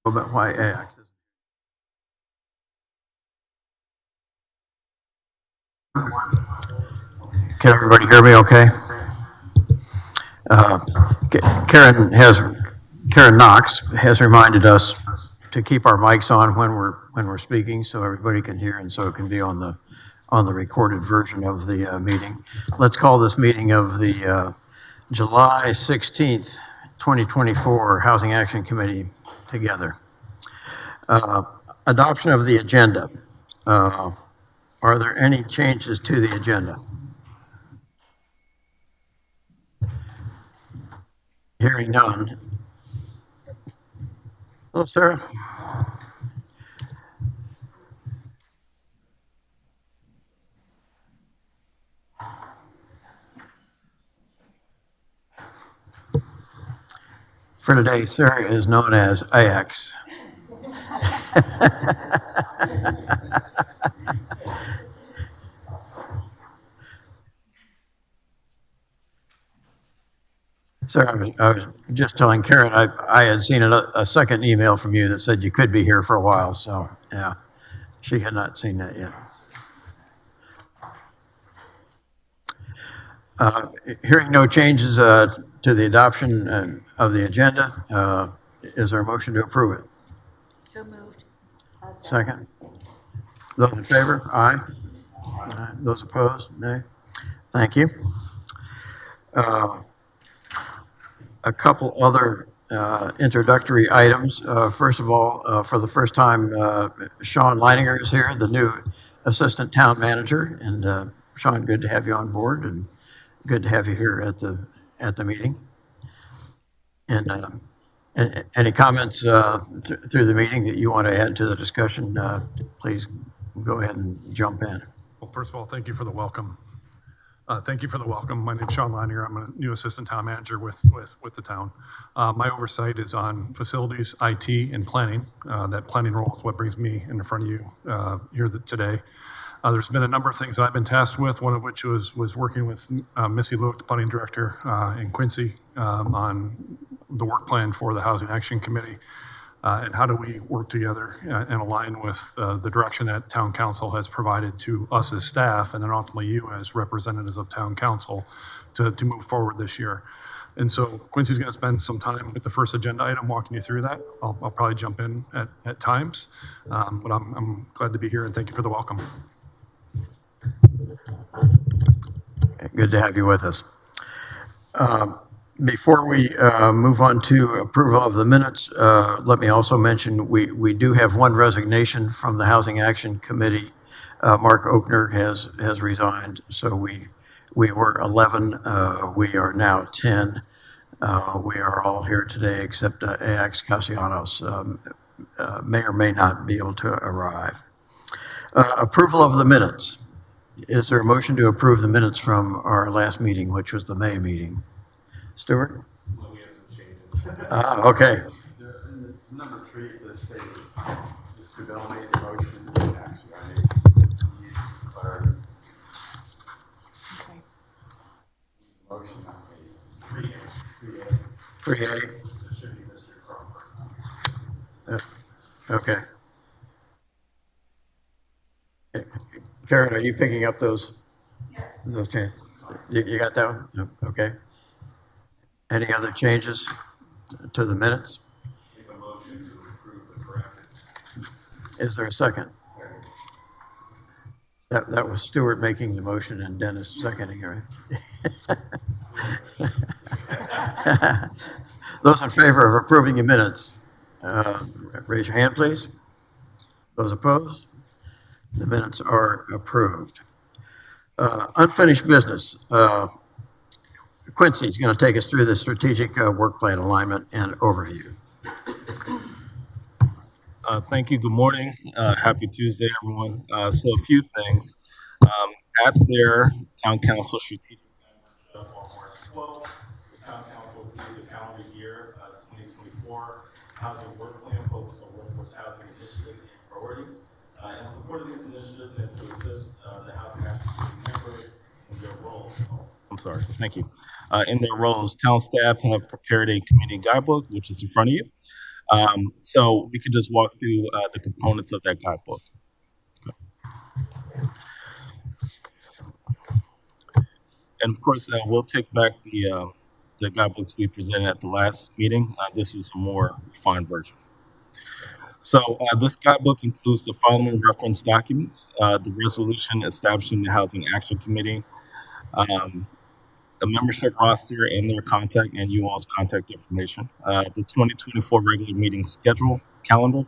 About why AX is. Can everybody hear me okay? Uh, Karen Knox has reminded us to keep our mics on when we're speaking so everybody can hear and so it can be on the recorded version of the meeting. Let's call this meeting of the July 16th, 2024 Housing Action Committee together. Adoption of the agenda. Are there any changes to the agenda? Hearing none. Hello, Sarah. For today, Sarah is known as AX. Sarah, I was just telling Karen I had seen a second email from you that said you could be here for a while. So, yeah, she had not seen that yet. Hearing no changes to the adoption of the agenda, is there a motion to approve it? So moved. Second. Those in favor? Aye. Those opposed? Nay. Thank you. A couple other introductory items. First of all, for the first time, Sean Leininger is here, the new assistant town manager. And Sean, good to have you on board, and good to have you here at the meeting. And any comments through the meeting that you want to add to the discussion? Please go ahead and jump in. Well, first of all, thank you for the welcome. My name's Sean Leininger. I'm a new assistant town manager with the town. My oversight is on facilities, IT, and planning. That planning role is what brings me in front of you here today. There's been a number of things that I've been tasked with, one of which was working with Missy Luke, the planning director, in Quincy on the work plan for the Housing Action Committee. And how do we work together and align with the direction that town council has provided to us as staff, and then ultimately you as representatives of town council to move forward this year. And so Quincy's going to spend some time with the first agenda item walking you through that. I'll probably jump in at times, but I'm glad to be here and thank you for the welcome. Good to have you with us. Before we move on to approval of the minutes, let me also mention we do have one resignation from the Housing Action Committee. Mark Oakner has resigned, so we were 11. We are now 10. We are all here today except AX Castellanos may or may not be able to arrive. Approval of the minutes. Is there a motion to approve the minutes from our last meeting, which was the May meeting? Stuart? Well, we have some changes. Okay. Number 3 for the state, Mr. Bell made the motion, and actually I made the motion on the 3A. 3A. It should be Mr. Crawford. Okay. Karen, are you picking up those? Yes. Okay. You got that one? Yep. Okay. Any other changes to the minutes? Make a motion to approve the corrected. Is there a second? That was Stuart making the motion and Dennis seconding, right? Those in favor of approving the minutes, raise your hand, please. Those opposed? The minutes are approved. Unfinished business. Quincy is going to take us through the strategic work plan alignment and overview. Thank you. Good morning. Happy Tuesday, everyone. So a few things. At their town council strategic March 12, the town council approved the calendar year 2024 housing work plan focused on workforce housing initiatives and priorities. In support of these initiatives and to assist the housing action members in their roles. I'm sorry. Thank you. In their roles, town staff have prepared a community guidebook, which is in front of you. So we could just walk through the components of that guidebook. And of course, we'll take back the guidebooks we presented at the last meeting. This is a more refined version. So this guidebook includes the following reference documents: the resolution establishing the Housing Action Committee, a membership roster and their contact and you all's contact information, the 2024 regular meeting schedule calendar,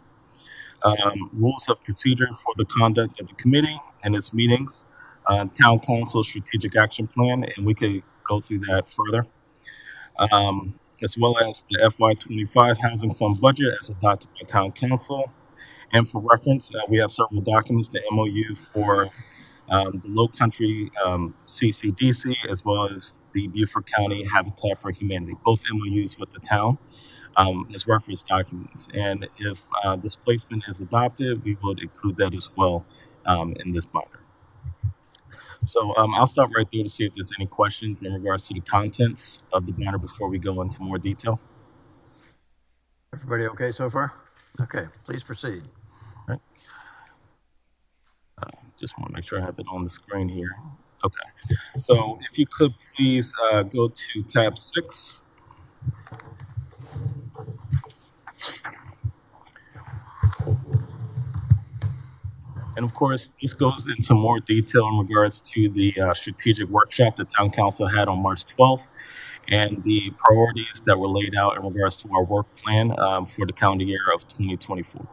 rules of procedure for the conduct of the committee and its meetings, town council strategic action plan, and we could go through that further, as well as the FY25 Housing Fund budget as adopted by town council. And for reference, we have several documents, the MOU for the Low Country CCDC, as well as the Beaufort County Habitat for Humanity, both MOUs with the town as reference documents. And if displacement is adopted, we would include that as well in this binder. So I'll stop right there to see if there's any questions in regards to the contents of the binder before we go into more detail. Everybody okay so far? Okay, please proceed. Just want to make sure I have it on the screen here. Okay. So if you could please go to tab 6. And of course, this goes into more detail in regards to the strategic workshop the town council had on March 12th and the priorities that were laid out in regards to our work plan for the calendar year of 2024.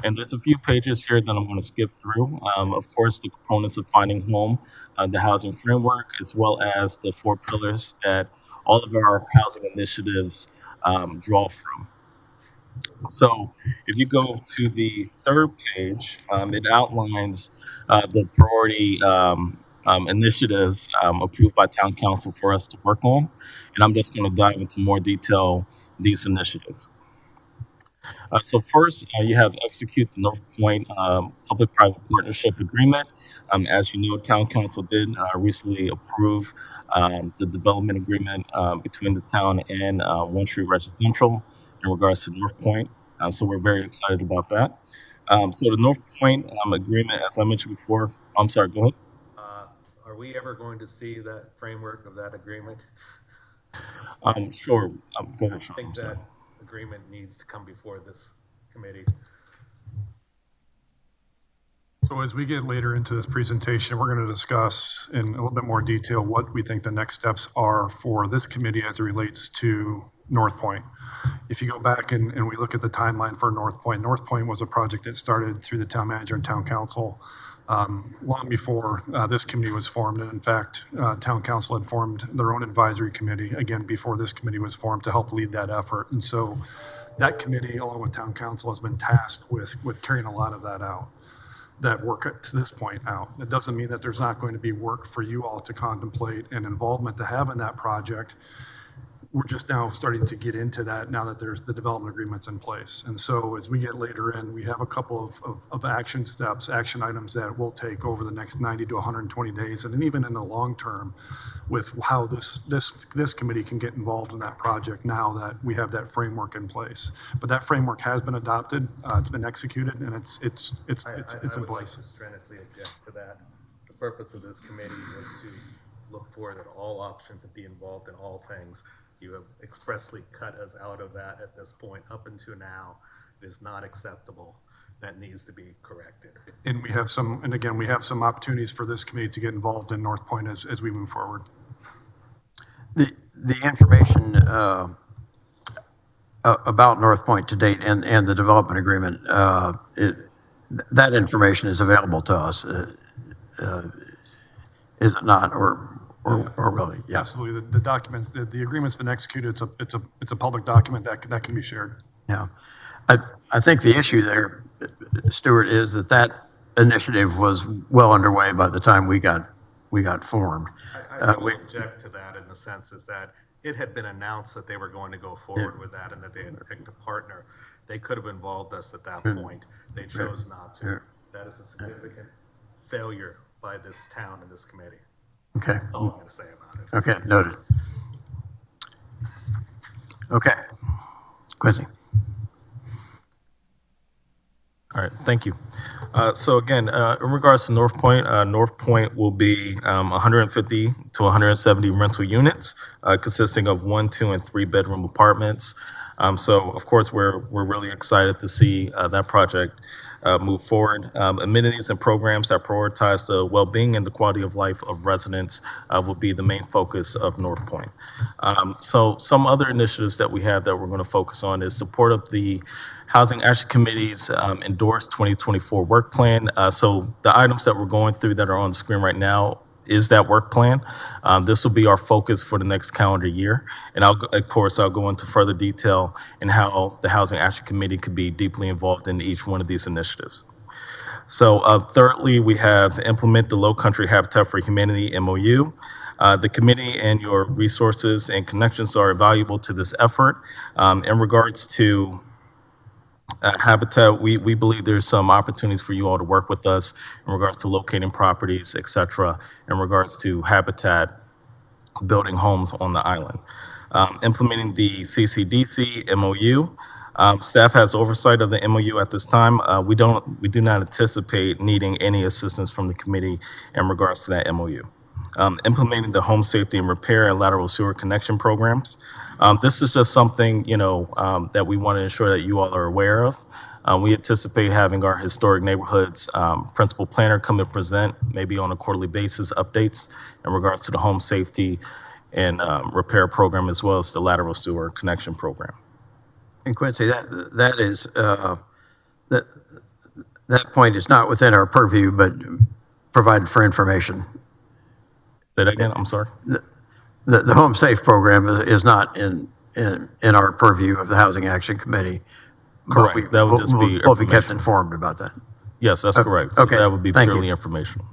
And there's a few pages here that I'm going to skip through. Of course, the components of finding home, the housing framework, as well as the 4 pillars that all of our housing initiatives draw from. So if you go to the 3rd page, it outlines the priority initiatives approved by town council for us to work on. And I'm just going to dive into more detail these initiatives. So first, you have execute the North Point public-private partnership agreement. As you know, town council did recently approve the development agreement between the town and One Tree Residential in regards to North Point. So we're very excited about that. So the North Point agreement, as I mentioned before, I'm sorry, go ahead. Are we ever going to see that framework of that agreement? Sure. Go ahead, Sean. I think I'm sorry. that agreement needs to come before this committee. So as we get later into this presentation, we're going to discuss in a little bit more detail what we think the next steps are for this committee as it relates to North Point. If you go back and we look at the timeline for North Point was a project that started through the town manager and town council long before this committee was formed. And in fact, town council had formed their own advisory committee, again, before this committee was formed to help lead that effort. And so that committee, along with town council, has been tasked with carrying a lot of that out, that work to this point out. It doesn't mean that there's not going to be work for you all to contemplate and involvement to have in that project. We're just now starting to get into that now that there's the development agreements in place. And so as we get later in, we have a couple of action steps, action items that we'll take over the next 90 to 120 days. And then even in the long term with how this committee can get involved in that project now that we have that framework in place. But that framework has been adopted, it's been executed, and it's in I would like place. to strenuously object to that. The purpose of this committee was to look forward at all options and be involved in all things. You have expressly cut us out of that at this point. Up until now, it is not acceptable. That needs to be corrected. And we have some opportunities for this committee to get involved in North Point as we move forward. The information about North Point to date and the development agreement, that information is available to us, is it not? Or really? Yeah. Absolutely. The documents, the agreement's been executed. It's a public document that can be shared. Yeah. I think the issue there, Stuart, is that initiative was well underway by the time we got formed. I would object to that in the sense is that it had been announced that they were going to go forward with that and that they had picked a partner. They could have involved us at that point. They chose not to. Sure. That is a significant failure by this town and this committee. Okay. That's all I'm going to say about it. Okay, noted. Okay. Quincy. All right, thank you. So again, in regards to North Point will be 150 to 170 rental units, consisting of 1, 2, and 3 bedroom apartments. So of course, we're really excited to see that project move forward. Amenities and programs that prioritize the well-being and the quality of life of residents will be the main focus of North Point. So some other initiatives that we have that we're going to focus on is support of the Housing Action Committee's endorsed 2024 work plan. So the items that we're going through that are on the screen right now is that work plan. This will be our focus for the next calendar year. And of course, I'll go into further detail in how the Housing Action Committee could be deeply involved in each one of these initiatives. So thirdly, we have implement the Low Country Habitat for Humanity MOU. The committee and your resources and connections are valuable to this effort. In regards to Habitat, we believe there's some opportunities for you all to work with us in regards to locating properties, et cetera, in regards to Habitat building homes on the island. Implementing the CCDC MOU. Staff has oversight of the MOU at this time. We do not anticipate needing any assistance from the committee in regards to that MOU. Implementing the home safety and repair and lateral sewer connection programs. This is just something, that we want to ensure that you all are aware of. We anticipate having our historic neighborhoods principal planner come and present, maybe on a quarterly basis, updates in regards to the home safety and repair program, as well as the lateral sewer connection program. And Quincy, that is, that point is not within our purview, but provided for information. Say that again, I'm sorry. The Home Safe program is not in our purview of the Housing Action Committee. but Correct. That would just be We'll be kept information. informed about that. Yes, that's correct. So okay. that would be Thank you. purely informational.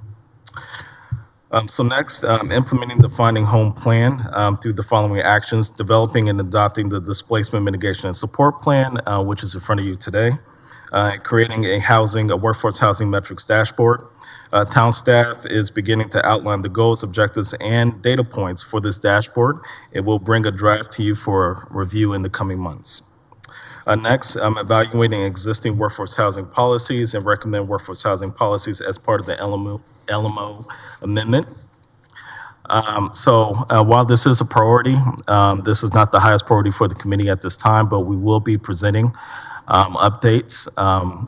So next, implementing the Finding Home Plan through the following actions: developing and adopting the Displacement Mitigation and Support Plan, which is in front of you today. Creating a workforce housing metrics dashboard. Town staff is beginning to outline the goals, objectives, and data points for this dashboard. It will bring a draft to you for review in the coming months. Next, evaluating existing workforce housing policies and recommend workforce housing policies as part of the LMO amendment. So while this is a priority, this is not the highest priority for the committee at this time, but we will be presenting updates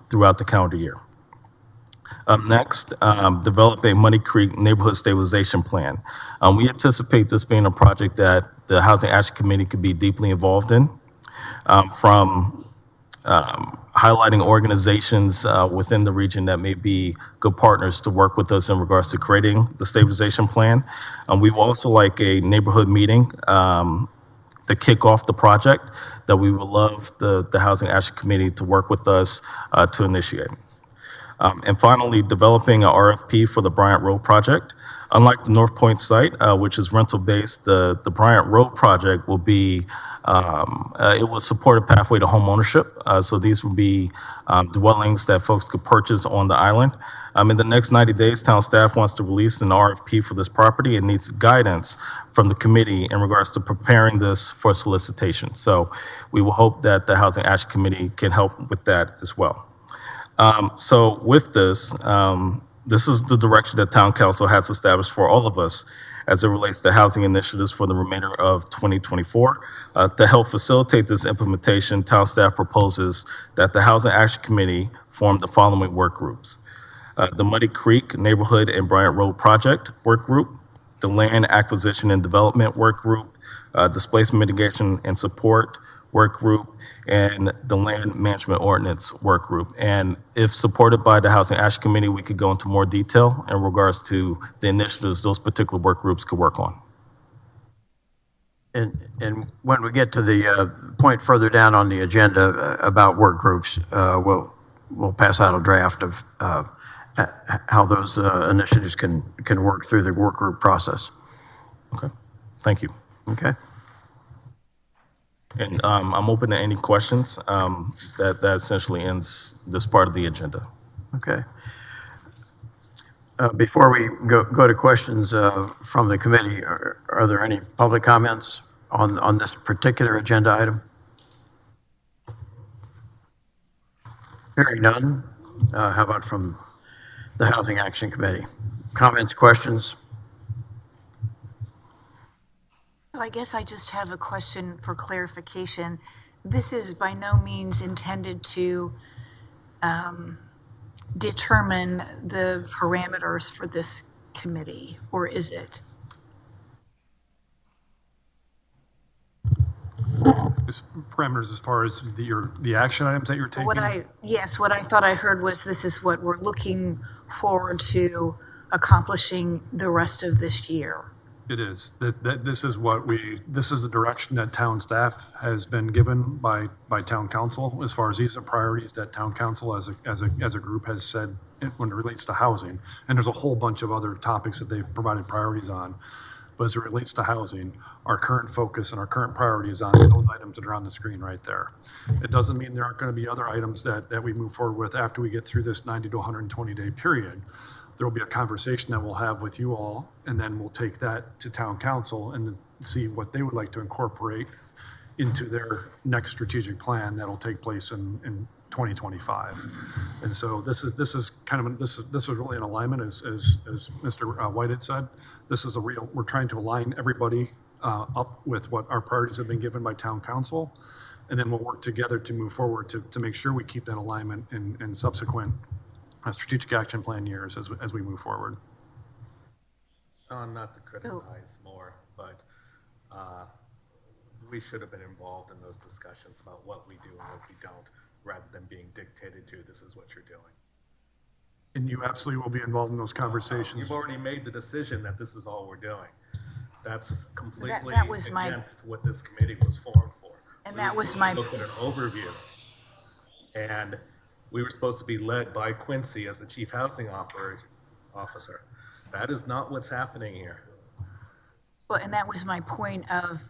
throughout the calendar year. Next, develop a Muddy Creek neighborhood stabilization plan. We anticipate this being a project that the Housing Action Committee could be deeply involved in, from highlighting organizations within the region that may be good partners to work with us in regards to creating the stabilization plan. We will also like a neighborhood meeting to kick off the project that we would love the Housing Action Committee to work with us to initiate. And finally, developing an RFP for the Bryant Road project. Unlike the North Point site, which is rental-based, the Bryant Road project will be, it will support a pathway to home ownership. So these will be dwellings that folks could purchase on the island. In the next 90 days, town staff wants to release an RFP for this property and needs guidance from the committee in regards to preparing this for solicitation. So we will hope that the Housing Action Committee can help with that as well. So with this, this is the direction that Town Council has established for all of us as it relates to housing initiatives for the remainder of 2024. To help facilitate this implementation, Town staff proposes that the Housing Action Committee form the following work groups. The Muddy Creek Neighborhood and Bryant Road Project Work Group, the Land Acquisition and Development Work Group, Displacement Mitigation and Support Work Group, and the Land Management Ordinance Work Group. And if supported by the Housing Action Committee, we could go into more detail in regards to the initiatives those particular work groups could work on. And when we get to the point further down on the agenda about work groups, we'll pass out a draft of how those initiatives can work through the work group process. Okay, thank you. Okay. And I'm open to any questions. That essentially ends this part of the agenda. Okay. Before we go to questions from the committee, are there any public comments on this particular agenda item? Hearing none, How about from the Housing Action Committee? Comments, questions? So I guess I just have a question for clarification. This is by no means intended to determine the parameters for this committee, or is it? As parameters as far as the action items that you're taking? What I thought I heard was this is what we're looking forward to accomplishing the rest of this year. It is. This is the direction that town staff has been given by town council, as far as these are priorities that town council as a group has said when it relates to housing. And there's a whole bunch of other topics that they've provided priorities on. But as it relates to housing, our current focus and our current priority is on those items that are on the screen right there. It doesn't mean there aren't going to be other items that we move forward with after we get through this 90 to 120 day period. There will be a conversation that we'll have with you all, and then we'll take that to town council and see what they would like to incorporate into their next strategic plan that'll take place in 2025. And so this is really an alignment, as Mr. White had said. We're trying to align everybody up with what our priorities have been given by town council, and then we'll work together to move forward to make sure we keep that alignment in subsequent strategic action plan years as we move forward. Sean, not to criticize more, but we should have been involved in those discussions about what we do and what we don't, rather than being dictated to, this is what you're doing. And you absolutely will be involved in those conversations. You've already made the decision that this is all we're doing. That's completely That was my- against what this committee was formed for. And We that were was supposed my- to Look at an overview. And we were supposed to be led by Quincy as the chief housing officer. That is not what's happening here. Well, and that was my point of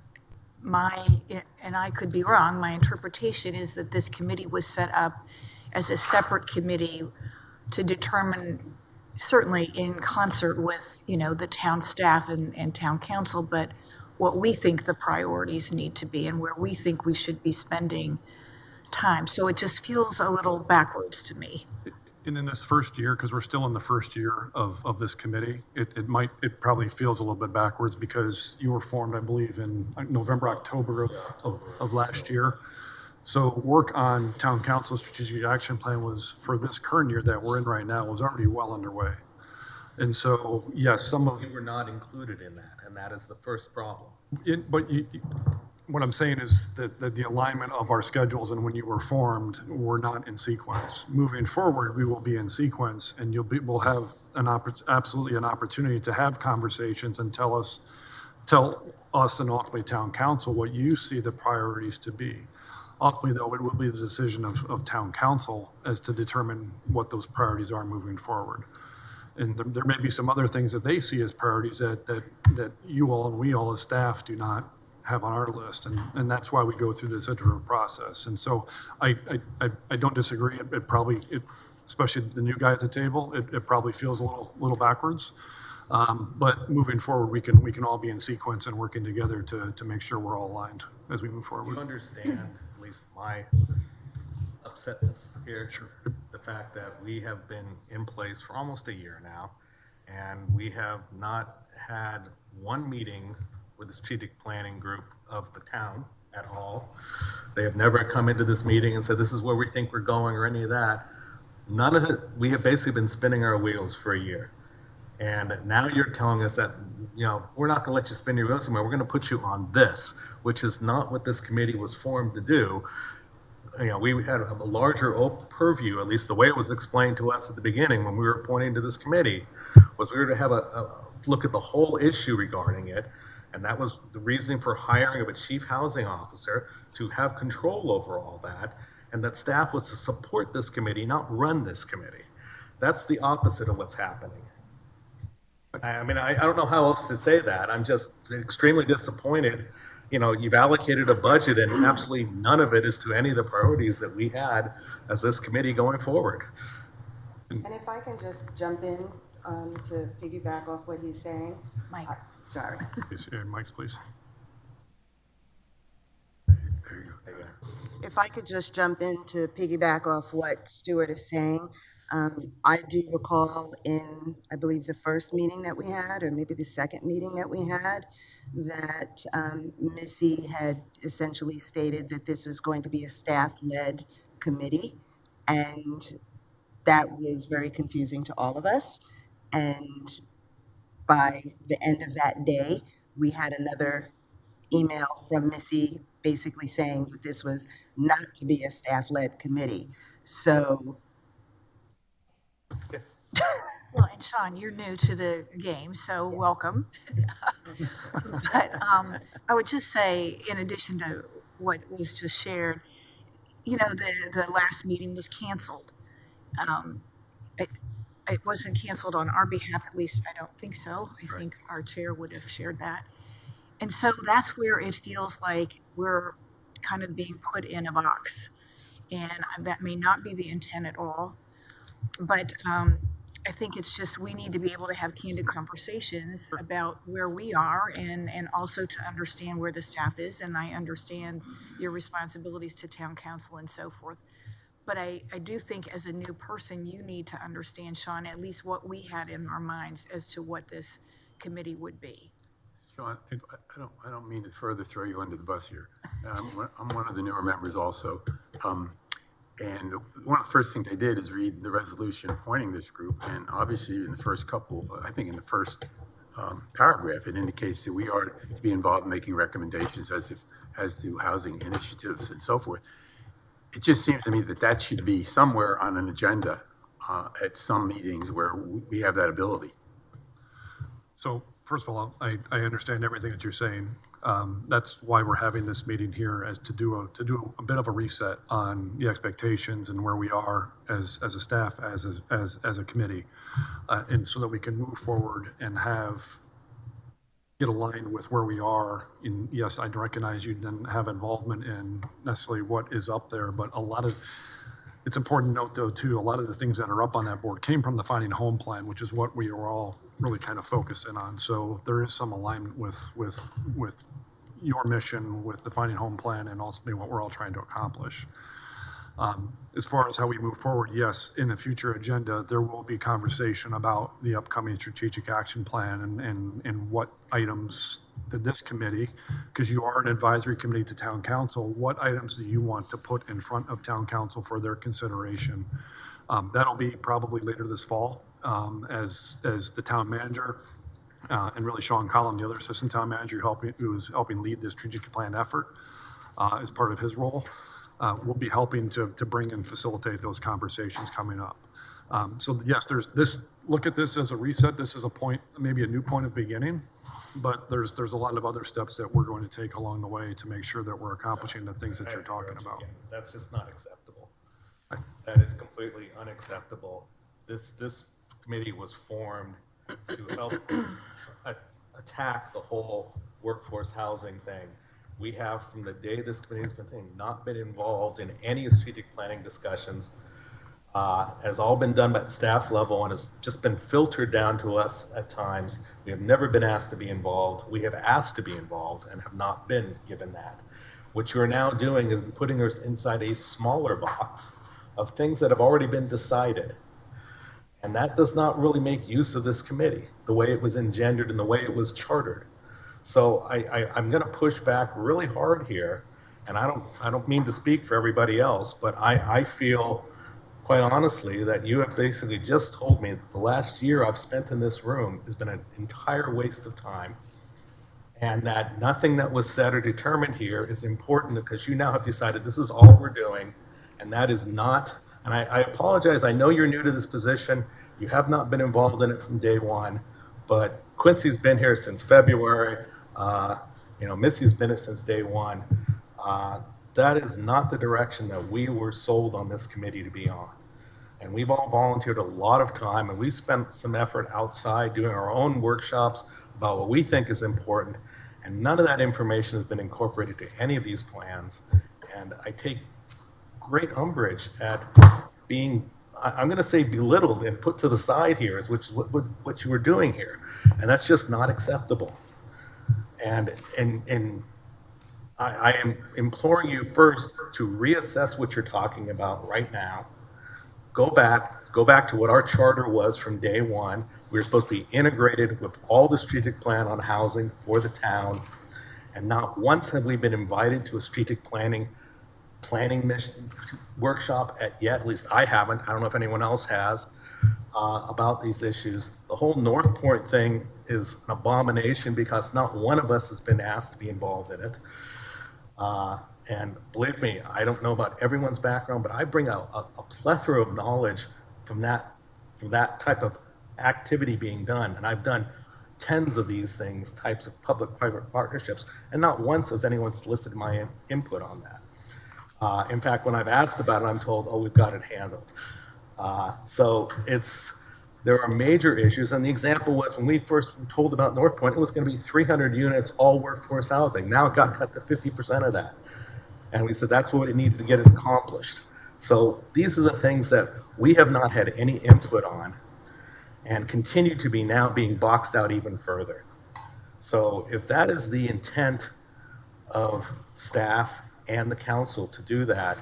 and I could be wrong, my interpretation is that this committee was set up as a separate committee to determine, certainly in concert with, the town staff and town council, but what we think the priorities need to be and where we think we should be spending time. So it just feels a little backwards to me. And in this first year, because we're still in the first year of this committee, it probably feels a little bit backwards because you were formed, I believe, in November, October of last year. So work on town council strategic action plan was, for this current year that we're in right now, was already well underway. And so, yes, You were not included in that, and that is the first problem. what I'm saying is that the alignment of our schedules and when you were formed were not in sequence. Moving forward, we will be in sequence, and we'll have absolutely an opportunity to have conversations and tell us and ultimately town council what you see the priorities to be. Ultimately, though, it will be the decision of town council as to determine what those priorities are moving forward. And there may be some other things that they see as priorities that you all and we all as staff do not have on our list, and that's why we go through this iterative process. And so I don't disagree. It probably, especially the new guy at the table, it probably feels a little backwards. But moving forward, we can all be in sequence and working together to make sure we're all aligned as we move Do forward. you understand, at least my upsetness here? Sure. The fact that we have been in place for almost a year now, and we have not had one meeting with the strategic planning group of the town at all. They have never come into this meeting and said, this is where we think we're going, or any of that. None of it. We have basically been spinning our wheels for a year. And now you're telling us that, we're not going to let you spin your wheels anymore. We're going to put you on this, which is not what this committee was formed to do. We had a larger purview, at least the way it was explained to us at the beginning when we were appointing to this committee, was we were to have a look at the whole issue regarding it. And that was the reasoning for hiring of a chief housing officer to have control over all that. And that staff was to support this committee, not run this committee. That's the opposite of what's happening. I mean, I don't know how else to say that. I'm just extremely disappointed. You've allocated a budget and absolutely none of it is to any of the priorities that we had as this committee going forward. And if I can just jump in to piggyback off what he's saying. Mike. Sorry. Mike's, please. If I could just jump in to piggyback off what Stuart is saying. I do recall in, I believe, the first meeting that we had, or maybe the second meeting that we had, that Missy had essentially stated that this was going to be a staff-led committee, and that was very confusing to all of us. And by the end of that day, we had another email from Missy basically saying that this was not to be a staff-led committee. So, Well, and Sean, you're new to the game, so welcome. But I would just say, in addition to what was just shared, the last meeting was canceled. It, it wasn't canceled on our behalf, at least I don't think so. I think our chair would have shared that. And so that's where it feels like we're kind of being put in a box. And that may not be the intent at all. But I think it's just we need to be able to have candid conversations about where we are and also to understand where the staff is. And I understand your responsibilities to town council and so forth. But I do think as a new person, you need to understand, Sean, at least what we had in our minds as to what this committee would be. Sean, I don't mean to further throw you under the bus here. I'm one of the newer members also. And one of the first things I did is read the resolution appointing this group. And obviously in the first couple, I think in the first paragraph, it indicates that we are to be involved in making recommendations as to housing initiatives and so forth. It just seems to me that that should be somewhere on an agenda at some meetings where we have that ability. So first of all, I understand everything that you're saying. That's why we're having this meeting here, as to do a bit of a reset on the expectations and where we are as a staff, as a committee, and so that we can move forward and get aligned with where we are. And yes, I recognize you didn't have involvement in necessarily what is up there, but it's important to note though too, a lot of the things that are up on that board came from the Finding Home Plan, which is what we were all really kind of focusing on. So there is some alignment with your mission, with the Finding Home Plan, and ultimately what we're all trying to accomplish. As far as how we move forward, yes, in the future agenda, there will be conversation about the upcoming strategic action plan and what items that this committee, because you are an advisory committee to town council, what items do you want to put in front of town council for their consideration? That'll be probably later this fall, as the town manager and really Sean Collin, the other assistant town manager who is helping lead this strategic plan effort as part of his role. Will be helping to bring and facilitate those conversations coming up. So yes, look at this as a reset. This is a point, maybe a new point of beginning, but there's a lot of other steps that we're going to take along the way to make sure that we're accomplishing the things that you're talking about. That's just not acceptable. That is completely unacceptable. This committee was formed to help attack the whole workforce housing thing. We have, from the day this committee has been thinking, not been involved in any strategic planning discussions. Has all been done at staff level and has just been filtered down to us at times. We have never been asked to be involved. We have asked to be involved and have not been given that. What you are now doing is putting us inside a smaller box of things that have already been decided. And that does not really make use of this committee, the way it was engendered and the way it was chartered. So I'm going to push back really hard here, and I don't mean to speak for everybody else, but I feel quite honestly that you have basically just told me that the last year I've spent in this room has been an entire waste of time, and that nothing that was said or determined here is important because you now have decided this is all we're doing, and that is not. And I apologize. I know you're new to this position. You have not been involved in it from day one. But Quincy's been here since February. Missy's been here since day one. That is not the direction that we were sold on this committee to be on. And we've all volunteered a lot of time, and we spent some effort outside doing our own workshops about what we think is important. And none of that information has been incorporated to any of these plans. And I take great umbrage at being, I'm going to say, belittled and put to the side here, is what you were doing here, and that's just not acceptable. And I am imploring you first to reassess what you're talking about right now. Go back, go back to what our charter was from day one. We were supposed to be integrated with all the strategic plan on housing for the town. And not once have we been invited to a strategic planning mission workshop at least I haven't. I don't know if anyone else has, about these issues. The whole North Point thing is an abomination because not one of us has been asked to be involved in it. And believe me, I don't know about everyone's background, but I bring a plethora of knowledge from that type of activity being done. And I've done tens of these things, types of public-private partnerships, and not once has anyone solicited my input on that. In fact, when I've asked about it, I'm told, oh, we've got it handled. So there are major issues. And the example was when we first were told about North Point, it was going to be 300 units, all workforce housing. Now it got cut to 50% of that. And we said that's what it needed to get it accomplished. So these are the things that we have not had any input on and continue to be now being boxed out even further. So if that is the intent of staff and the council to do that,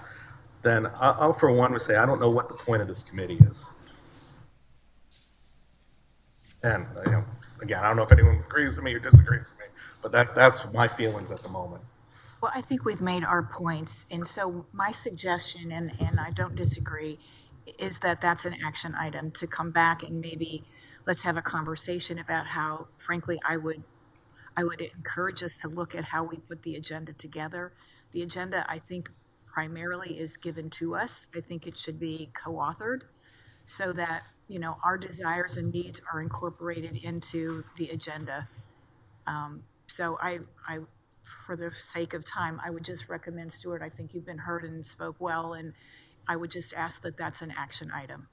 then I'll for one would say I don't know what the point of this committee is. And again, I don't know if anyone agrees with me or disagrees with me, but that's my feelings at the moment. Well, I think we've made our points, and so my suggestion, and I don't disagree, is that that's an action item to come back and maybe let's have a conversation about how, frankly, I would encourage us to look at how we put the agenda together. The agenda, I think, primarily is given to us. I think it should be co-authored so that, our desires and needs are incorporated into the agenda. So I, for the sake of time, I would just recommend, Stuart, I think you've been heard and spoke well, and I would just ask that that's an action item.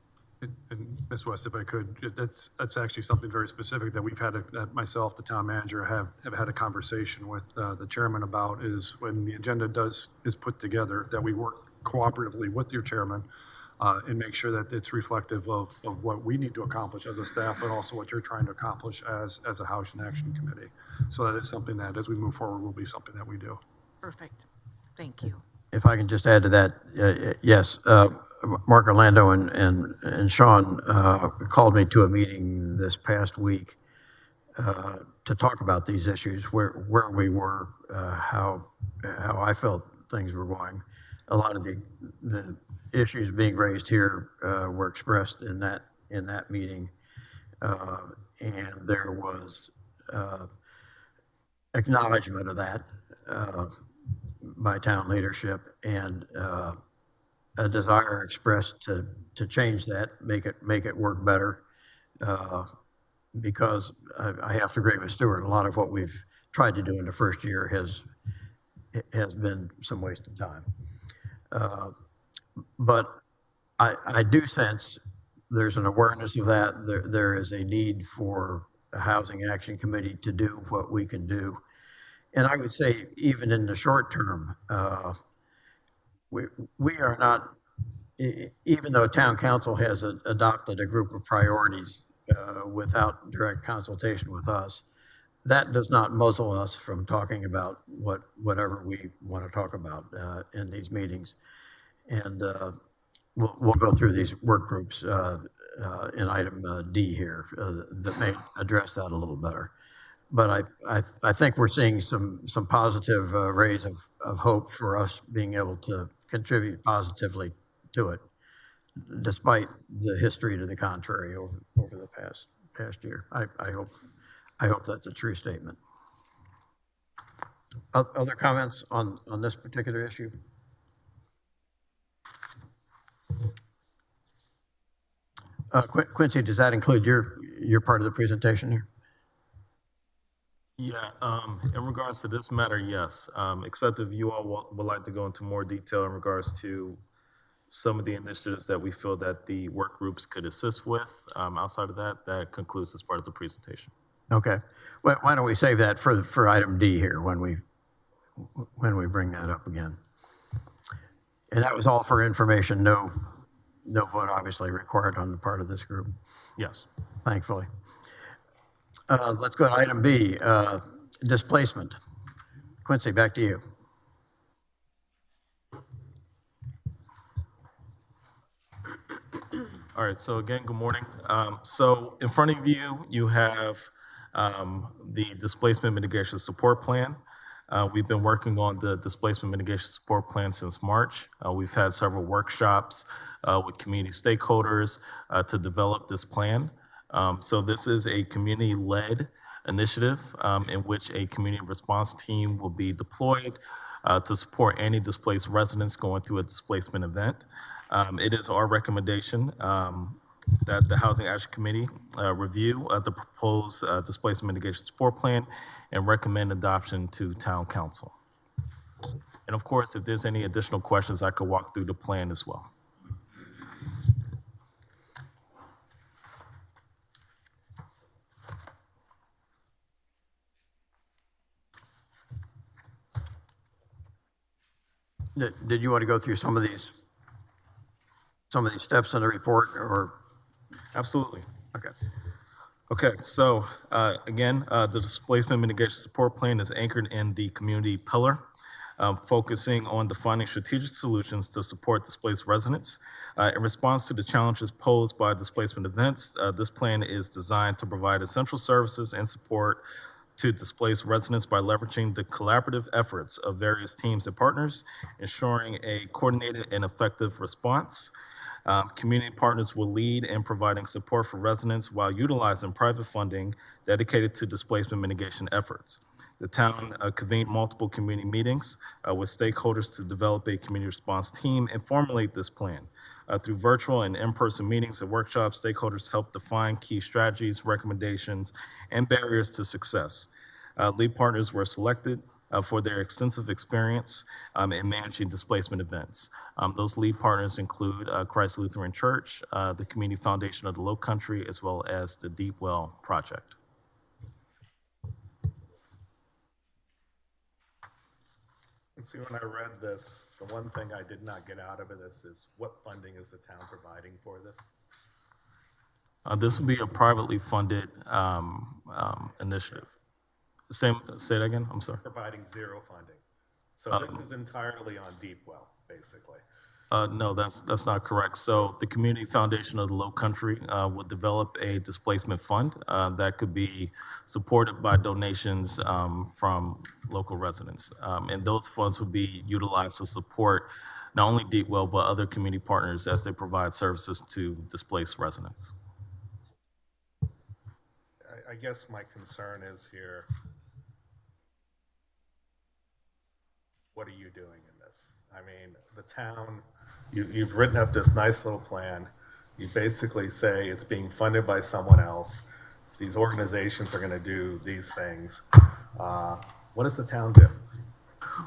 And Ms. West, if I could, that's actually something very specific that we've had, that myself, the town manager, have had a conversation with the chairman about, is when the agenda is put together, that we work cooperatively with your chairman and make sure that it's reflective of what we need to accomplish as a staff, but also what you're trying to accomplish as a Housing Action Committee. So that is something that, as we move forward, will be something that we do. Perfect. Thank you. If I can just add to that, yes, Mark Orlando and Sean called me to a meeting this past week to talk about these issues, where we were, how I felt things were going. A lot of the issues being raised here were expressed in that meeting, and there was acknowledgement of that by town leadership, and a desire expressed to change that, make it work better, because I have to agree with Stuart. A lot of what we've tried to do in the first year has been some waste of time. But I do sense there's an awareness of that. There is a need for a Housing Action Committee to do what we can do. And I would say even in the short term, we are not, even though town council has adopted a group of priorities without direct consultation with us, that does not muzzle us from talking about whatever we want to talk about in these meetings. And we'll go through these work groups in item D here that may address that a little better. But I think we're seeing some positive rays of hope for us being able to contribute positively to it, despite the history to the contrary over the past year. I hope that's a true statement. Other comments on this particular issue? Quincy, does that include your part of the presentation here? Yeah, in regards to this matter, yes. Except if you all would like to go into more detail in regards to some of the initiatives that we feel that the work groups could assist with. Outside of that, that concludes this part of the presentation. Okay. Well, why don't we save that for item D here when we bring that up again. And that was all for information. No vote obviously required on the part of this group, Yes. thankfully. Let's go to item B, displacement. Quincy, back to you. All right, so again, good morning. So in front of you, you have the Displacement Mitigation Support Plan. We've been working on the Displacement Mitigation Support Plan since March. We've had several workshops with community stakeholders to develop this plan. So this is a community-led initiative in which a community response team will be deployed to support any displaced residents going through a displacement event. It is our recommendation that the Housing Action Committee review the proposed displacement mitigation support plan and recommend adoption to Town Council. And of course, if there's any additional questions, I could walk through the plan as well. Did you want to go through some of these steps in the report, or? Absolutely. Okay. Okay, so again, the displacement mitigation support plan is anchored in the community pillar, focusing on defining strategic solutions to support displaced residents. In response to the challenges posed by displacement events, this plan is designed to provide essential services and support to displaced residents by leveraging the collaborative efforts of various teams and partners, ensuring a coordinated and effective response. Community partners will lead in providing support for residents while utilizing private funding dedicated to displacement mitigation efforts. The town convened multiple community meetings with stakeholders to develop a community response team and formulate this plan. Through virtual and in-person meetings and workshops, stakeholders helped define key strategies, recommendations, and barriers to success. Lead partners were selected for their extensive experience in managing displacement events. Those lead partners include Christ Lutheran Church, the Community Foundation of the Low Country, as well as the Deep Well Project. See, when I read this, the one thing I did not get out of it is what funding is the town providing for this? This will be a privately funded initiative. Say that again, I'm sorry. Providing zero funding. So this is entirely on Deep Well, basically. No, that's not correct. So the Community Foundation of the Low Country will develop a displacement fund that could be supported by donations from local residents. And those funds will be utilized to support not only Deep Well, but other community partners as they provide services to displaced residents. I guess my concern is here, what are you doing in this? I mean, the town, you've written up this nice little plan. You basically say it's being funded by someone else. These organizations are going to do these things. What does the town do?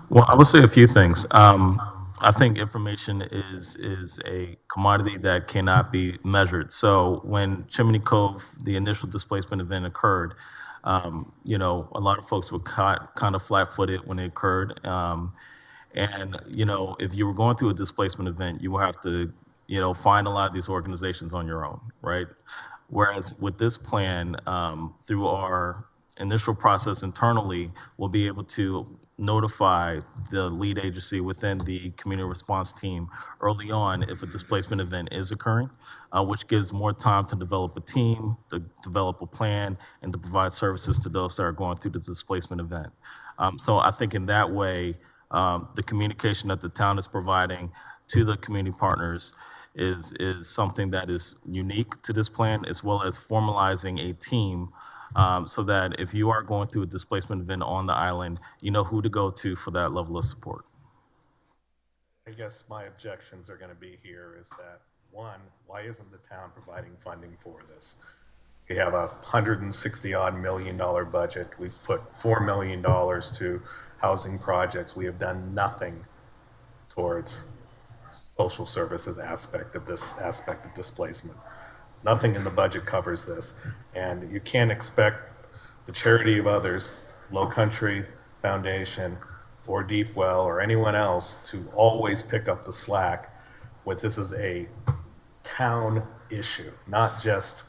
Well, I would say a few things. I think information is a commodity that cannot be measured. So when Chimney Cove, the initial displacement event occurred, you know, a lot of folks were caught kind of flat-footed when it occurred. And, you know, if you were going through a displacement event, you will have to, you know, find a lot of these organizations on your own, right? Whereas with this plan, through our initial process internally, we'll be able to notify the lead agency within the community response team early on if a displacement event is occurring, which gives more time to develop a team, to develop a plan, and to provide services to those that are going through the displacement event. So I think in that way, the communication that the town is providing to the community partners is something that is unique to this plan, as well as formalizing a team so that if you are going through a displacement event on the island, you know who to go to for that level of support. I guess my objections are going to be here is that, one, why isn't the town providing funding for this? We have a $160-odd million budget. We've put $4 million to housing projects. We have done nothing towards social services aspect of displacement. Nothing in the budget covers this. And you can't expect the charity of others, Low Country Foundation or Deep Well or anyone else to always pick up the slack when this is a town issue, not just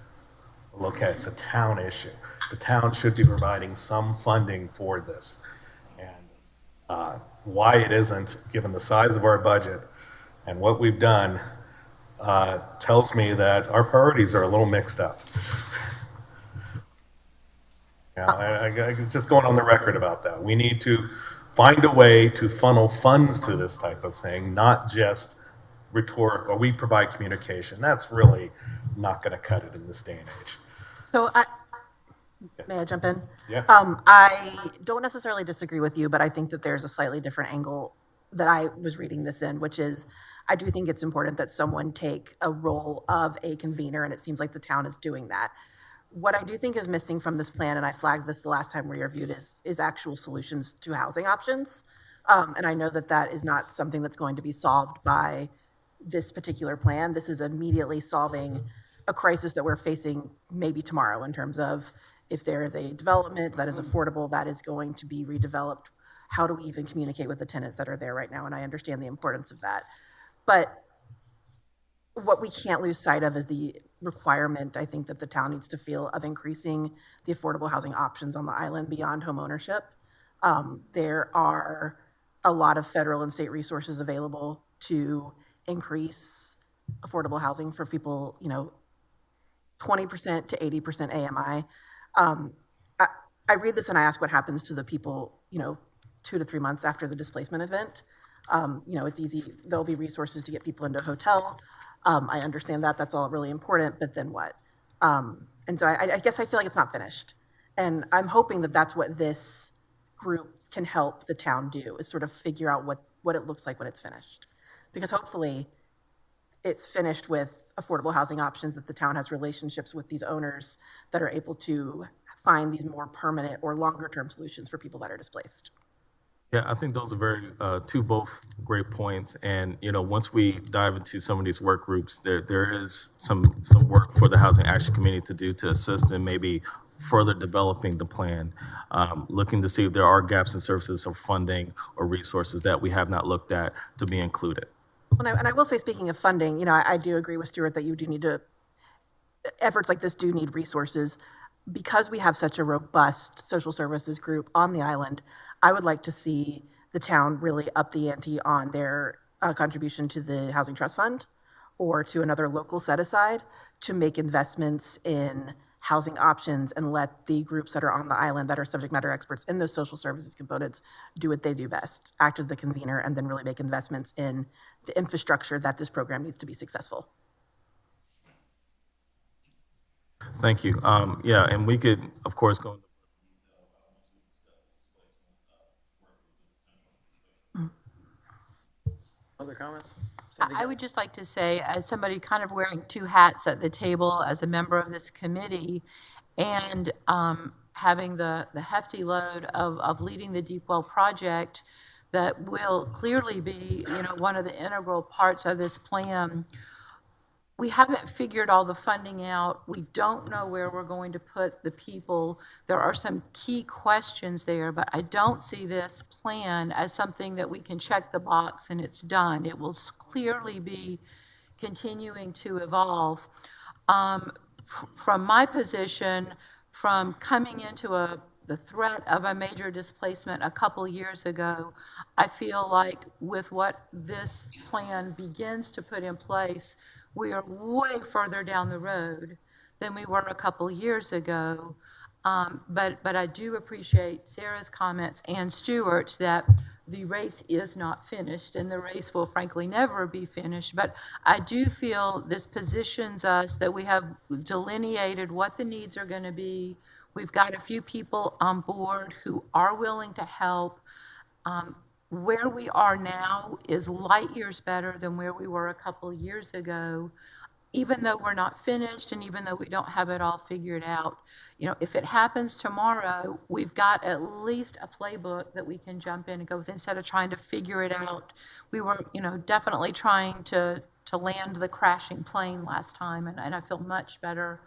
okay, it's a town issue. The town should be providing some funding for this. And why it isn't, given the size of our budget and what we've done, tells me that our priorities are a little mixed up. It's just going on the record about that. We need to find a way to funnel funds to this type of thing, not just rhetoric, or we provide communication. That's really not going to cut it in this day and age. So may I jump in? Yeah. I don't necessarily disagree with you, but I think that there's a slightly different angle that I was reading this in, which is I do think it's important that someone take a role of a convener, and it seems like the town is doing that. What I do think is missing from this plan, and I flagged this the last time we reviewed this, is actual solutions to housing options. And I know that that is not something that's going to be solved by this particular plan. This is immediately solving a crisis that we're facing maybe tomorrow in terms of if there is a development that is affordable, that is going to be redeveloped, how do we even communicate with the tenants that are there right now? And I understand the importance of that. But what we can't lose sight of is the requirement, I think, that the town needs to feel of increasing the affordable housing options on the island beyond home ownership. There are a lot of federal and state resources available to increase affordable housing for people, 20% to 80% AMI. I read this and I ask what happens to the people, 2 to 3 months after the displacement event. It's easy. There'll be resources to get people into a hotel. I understand that. That's all really important. But then what? And so I guess I feel like it's not finished. And I'm hoping that that's what this group can help the town do, is sort of figure out what it looks like when it's finished. Because hopefully it's finished with affordable housing options, that the town has relationships with these owners that are able to find these more permanent or longer term solutions for people that are displaced. Yeah, I think those are very two both great points. And once we dive into some of these work groups, there is some work for the Housing Action Committee to do to assist in maybe further developing the plan, looking to see if there are gaps in services or funding or resources that we have not looked at to be included. And I will say, speaking of funding, I do agree with Stuart that you do need to, efforts like this do need resources. Because we have such a robust social services group on the island, I would like to see the town really up the ante on their contribution to the Housing Trust Fund or to another local set aside to make investments in housing options and let the groups that are on the island that are subject matter experts in those social services components do what they do best, act as the convener, and then really make investments in the infrastructure that this program needs to be successful. Thank you. Yeah, and we could, of course, go into Other comments? I would just like to say, as somebody kind of wearing two hats at the table as a member of this committee, and having the hefty load of leading the Deep Well project, that will clearly be, one of the integral parts of this plan. We haven't figured all the funding out. We don't know where we're going to put the people. There are some key questions there, but I don't see this plan as something that we can check the box and it's done. It will clearly be continuing to evolve. From my position, from coming into the threat of a major displacement a couple years ago, I feel like with what this plan begins to put in place, we are way further down the road than we were a couple years ago. But I do appreciate Sarah's comments and Stuart's that the race is not finished, and the race will frankly never be finished. But I do feel this positions us that we have delineated what the needs are going to be. We've got a few people on board who are willing to help. Where we are now is light years better than where we were a couple years ago, even though we're not finished and even though we don't have it all figured out. If it happens tomorrow, we've got at least a playbook that we can jump in and go with instead of trying to figure it out. We were, definitely trying to land the crashing plane last time, and I feel much better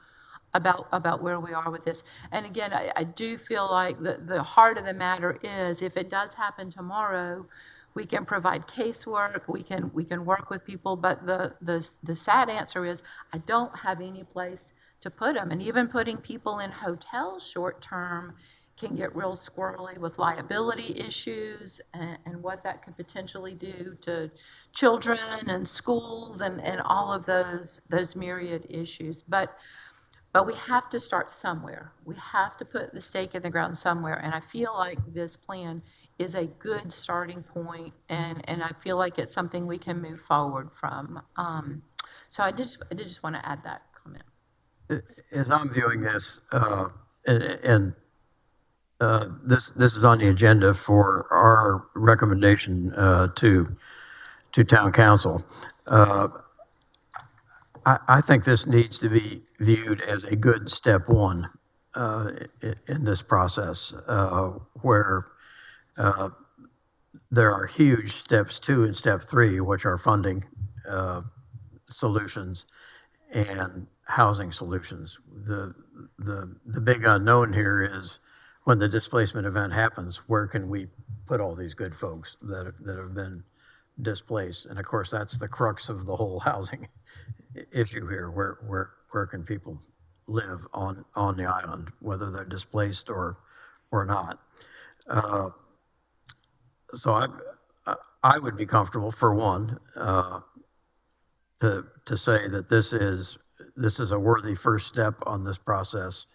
about where we are with this. And again, I do feel like the heart of the matter is if it does happen tomorrow, we can provide casework, we can work with people, but the sad answer is I don't have any place to put them. And even putting people in hotels short term can get real squirrely with liability issues and what that could potentially do to children and schools and all of those myriad issues. But we have to start somewhere. We have to put the stake in the ground somewhere. And I feel like this plan is a good starting point, and I feel like it's something we can move forward from. So I did just want to add that comment. As I'm viewing this, and this is on the agenda for our recommendation to town council. I think this needs to be viewed as a good step one in this process, where there are huge steps 2 and step 3, which are funding solutions and housing solutions. The big unknown here is when the displacement event happens, where can we put all these good folks that have been displaced? And of course, that's the crux of the whole housing issue here. Where can people live on the island, whether they're displaced or not? So I would be comfortable, for one, to say that this is a worthy first step on this process,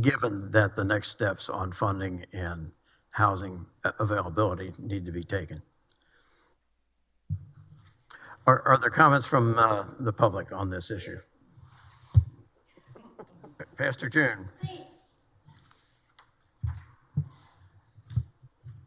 given that the next steps on funding and housing availability need to be taken. Are there comments from the public on this issue? Pastor June. Thanks.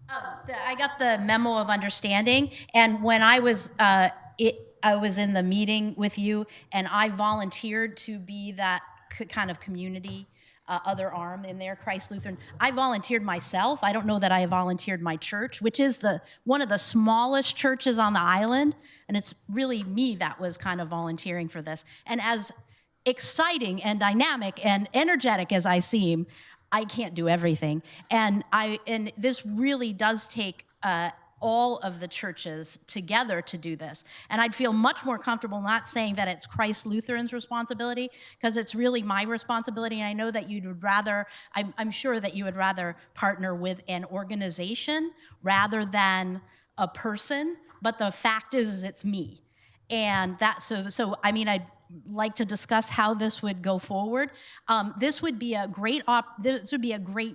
I got the memo of understanding, and when I was in the meeting with you, and I volunteered to be that kind of community other arm in there, Christ Lutheran. I volunteered myself. I don't know that I volunteered my church, which is one of the smallest churches on the island, and it's really me that was kind of volunteering for this. And as exciting and dynamic and energetic as I seem, I can't do everything. And this really does take all of the churches together to do this. And I'd feel much more comfortable not saying that it's Christ Lutheran's responsibility, because it's really my responsibility. And I know that I'm sure that you would rather partner with an organization rather than a person. But the fact is, it's me. And I'd like to discuss how this would go forward. This would be a great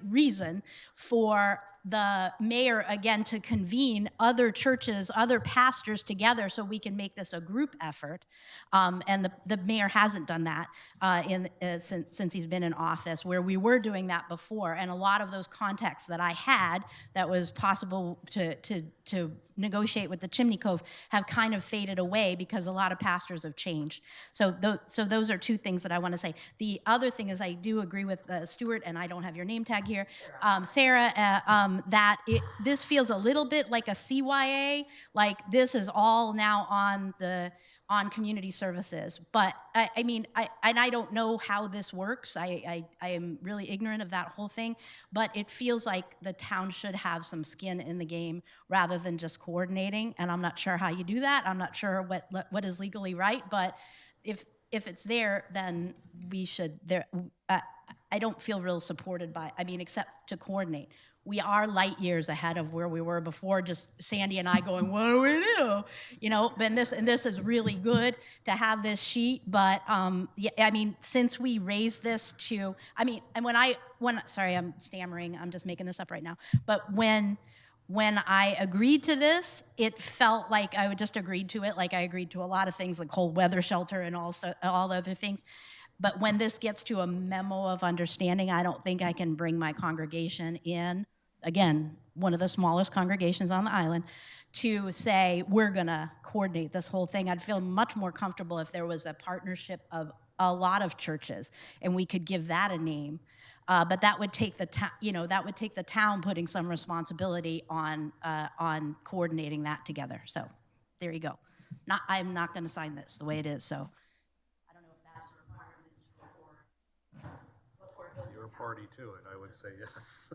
reason for the mayor, again, to convene other churches, other pastors together so we can make this a group effort. And the mayor hasn't done that since he's been in office, where we were doing that before. And a lot of those contacts that I had that was possible to negotiate with the Chimney Cove have kind of faded away because a lot of pastors have changed. So those are two things that I want to say. The other thing is I do agree with Stuart, and I don't have your name tag here, Sarah, that this feels a little bit like a CYA, like this is all now on community services. But I don't know how this works. I am really ignorant of that whole thing, but it feels like the town should have some skin in the game rather than just coordinating. And I'm not sure how you do that. I'm not sure what is legally right, but if it's there, then we should, I don't feel real supported except to coordinate. We are light years ahead of where we were before, just Sandy and I going, what do we do? And this is really good to have this sheet, but since we raised this to, sorry, I'm stammering, I'm just making this up right now, but when I agreed to this, it felt like I just agreed to it, like I agreed to a lot of things, like cold weather shelter and all the other things. But when this gets to a memo of understanding, I don't think I can bring my congregation in, again, one of the smallest congregations on the island, to say, we're gonna coordinate this whole thing. I'd feel much more comfortable if there was a partnership of a lot of churches and we could give that a name. But that would take the town putting some responsibility on coordinating that together. So there you go. I'm not gonna sign this the way it is, so. You're a party to it, I would say yes.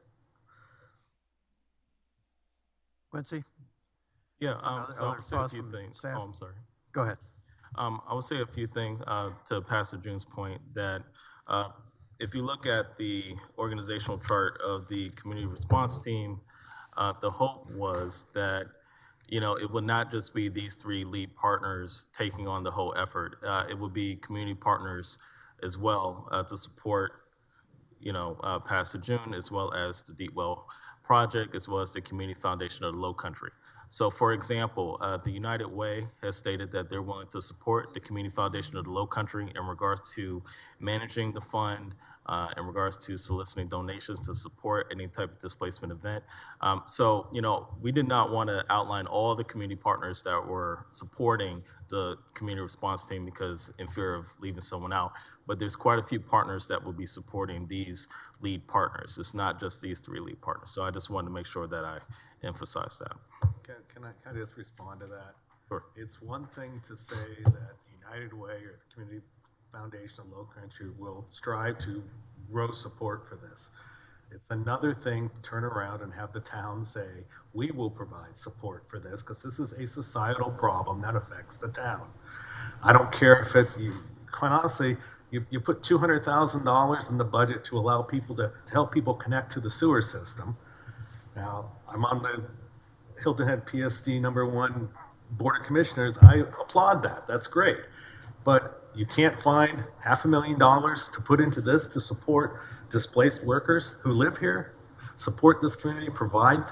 Quincy? Yeah, Other so I'll say a thoughts few from things. staff? Oh, I'm sorry. Go ahead. I would say a few things to Pastor June's point that if you look at the organizational chart of the community response team, the hope was that, it would not just be these three lead partners taking on the whole effort. It would be community partners as well to support, Pastor June, as well as the Deep Well Project, as well as the Community Foundation of the Low Country. So, for example, the United Way has stated that they're willing to support the Community Foundation of the Low Country in regards to managing the fund, in regards to soliciting donations to support any type of displacement event. So, we did not want to outline all the community partners that were supporting the community response team because in fear of leaving someone out. But there's quite a few partners that will be supporting these lead partners. It's not just these three lead partners. So I just wanted to make sure that I emphasize that. Can I just respond to that? Sure. It's one thing to say that the United Way or the Community Foundation of Low Country will strive to grow support for this. It's another thing to turn around and have the town say, we will provide support for this because this is a societal problem that affects the town. I don't care if it's, quite honestly, you put $200,000 in the budget to allow people to help people connect to the sewer system. Now, I'm on the Hilton Head PSD #1 Board of Commissioners. I applaud that. That's great. But you can't find $500,000 to put into this to support displaced workers who live here, support this community, provide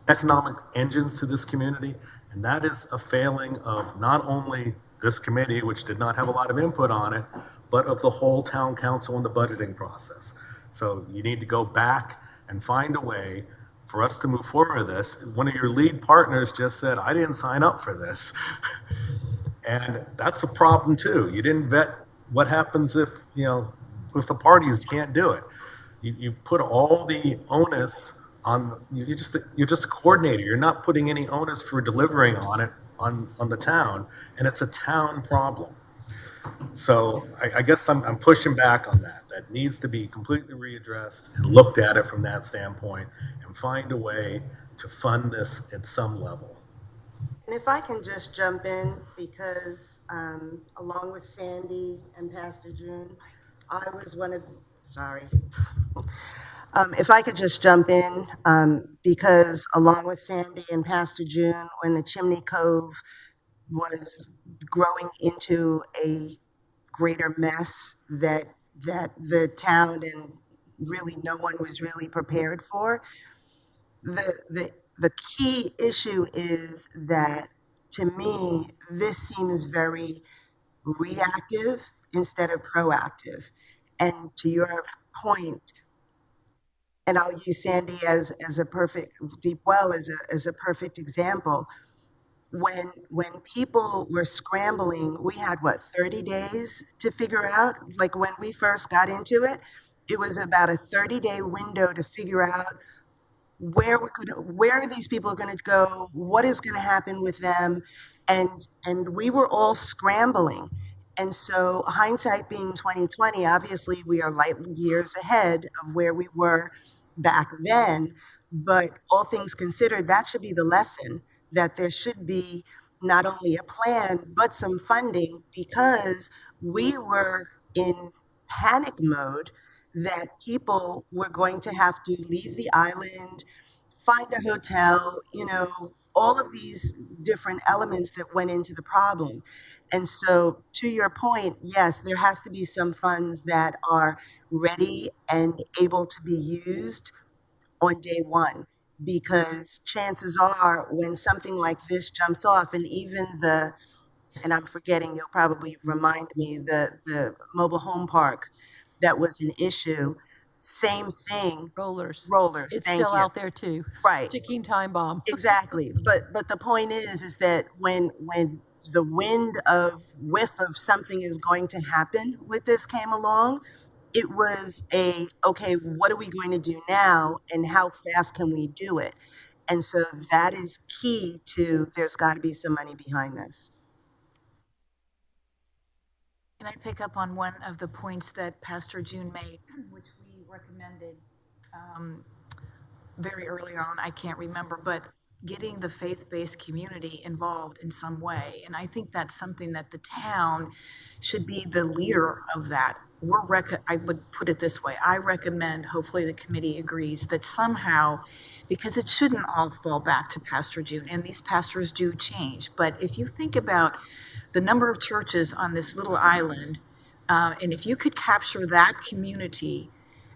economic engines to this community. And that is a failing of not only this committee, which did not have a lot of input on it, but of the whole town council in the budgeting process. So you need to go back and find a way for us to move forward with this. One of your lead partners just said, I didn't sign up for this. And that's a problem too. You didn't vet what happens if the parties can't do it. You put all the onus on, you're just a coordinator. You're not putting any onus for delivering on it on the town, and it's a town problem. So I guess I'm pushing back on that. That needs to be completely readdressed and looked at it from that standpoint and find a way to fund this at some level. And if I can just jump in, because along with Sandy and Pastor June, I was one of, sorry. If I could just jump in, because along with Sandy and Pastor June, when the Chimney Cove was growing into a greater mess that the town and really no one was really prepared for, the key issue is that, to me, this seems very reactive instead of proactive. And to your point, and I'll use Sandy as a perfect, Deep Well as a perfect example. When people were scrambling, we had 30 days to figure out, like when we first got into it, it was about a 30-day window to figure out where are these people going to go, what is going to happen with them, and we were all scrambling. And so hindsight being 2020, obviously we are light years ahead of where we were back then, but all things considered, that should be the lesson, that there should be not only a plan, but some funding, because we were in panic mode that people were going to have to leave the island, find a hotel, all of these different elements that went into the problem. And so to your point, yes, there has to be some funds that are ready and able to be used on day one, because chances are when something like this jumps off, and even and I'm forgetting, you'll probably remind me, the mobile home park that was an issue, same thing. Rollers. Thank It's still you. out there too. Right. Ticking time bomb. Exactly. But the point is that when the whiff of something is going to happen with this came along, it was okay, what are we going to do now and how fast can we do it? And so that is key to, there's got to be some money behind this. Can I pick up on one of the points that Pastor June made, which we recommended very early on? I can't remember, but getting the faith-based community involved in some way. And I think that's something that the town should be the leader of that I would put it this way, I recommend, hopefully the committee agrees, that somehow, because it shouldn't all fall back to Pastor June, and these pastors do change, but if you think about the number of churches on this little island, and if you could capture that community,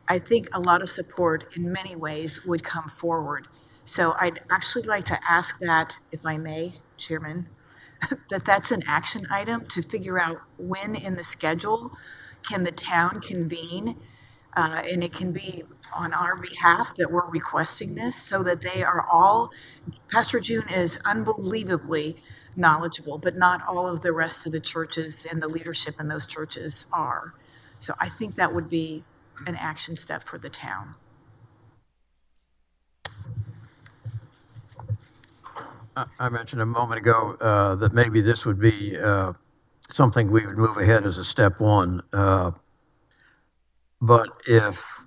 I think a lot of support in many ways would come forward. So I'd actually like to ask that, if I may, Chairman, that's an action item to figure out when in the schedule can the town convene, and it can be on our behalf that we're requesting this, so that they are all, Pastor June is unbelievably knowledgeable, but not all of the rest of the churches and the leadership in those churches are. So I think that would be an action step for the town. I mentioned a moment ago that maybe this would be something we would move ahead as a step one. But if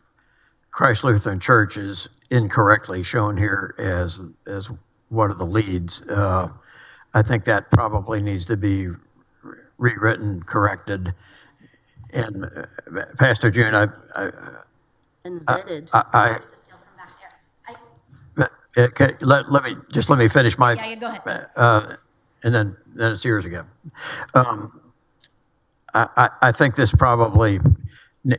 Christ Lutheran Church is incorrectly shown here as one of the leads, I think that probably needs to be rewritten, corrected. And Pastor June, And vetted. Okay, let me finish my. Yeah, go ahead. And then it's yours again. I think this probably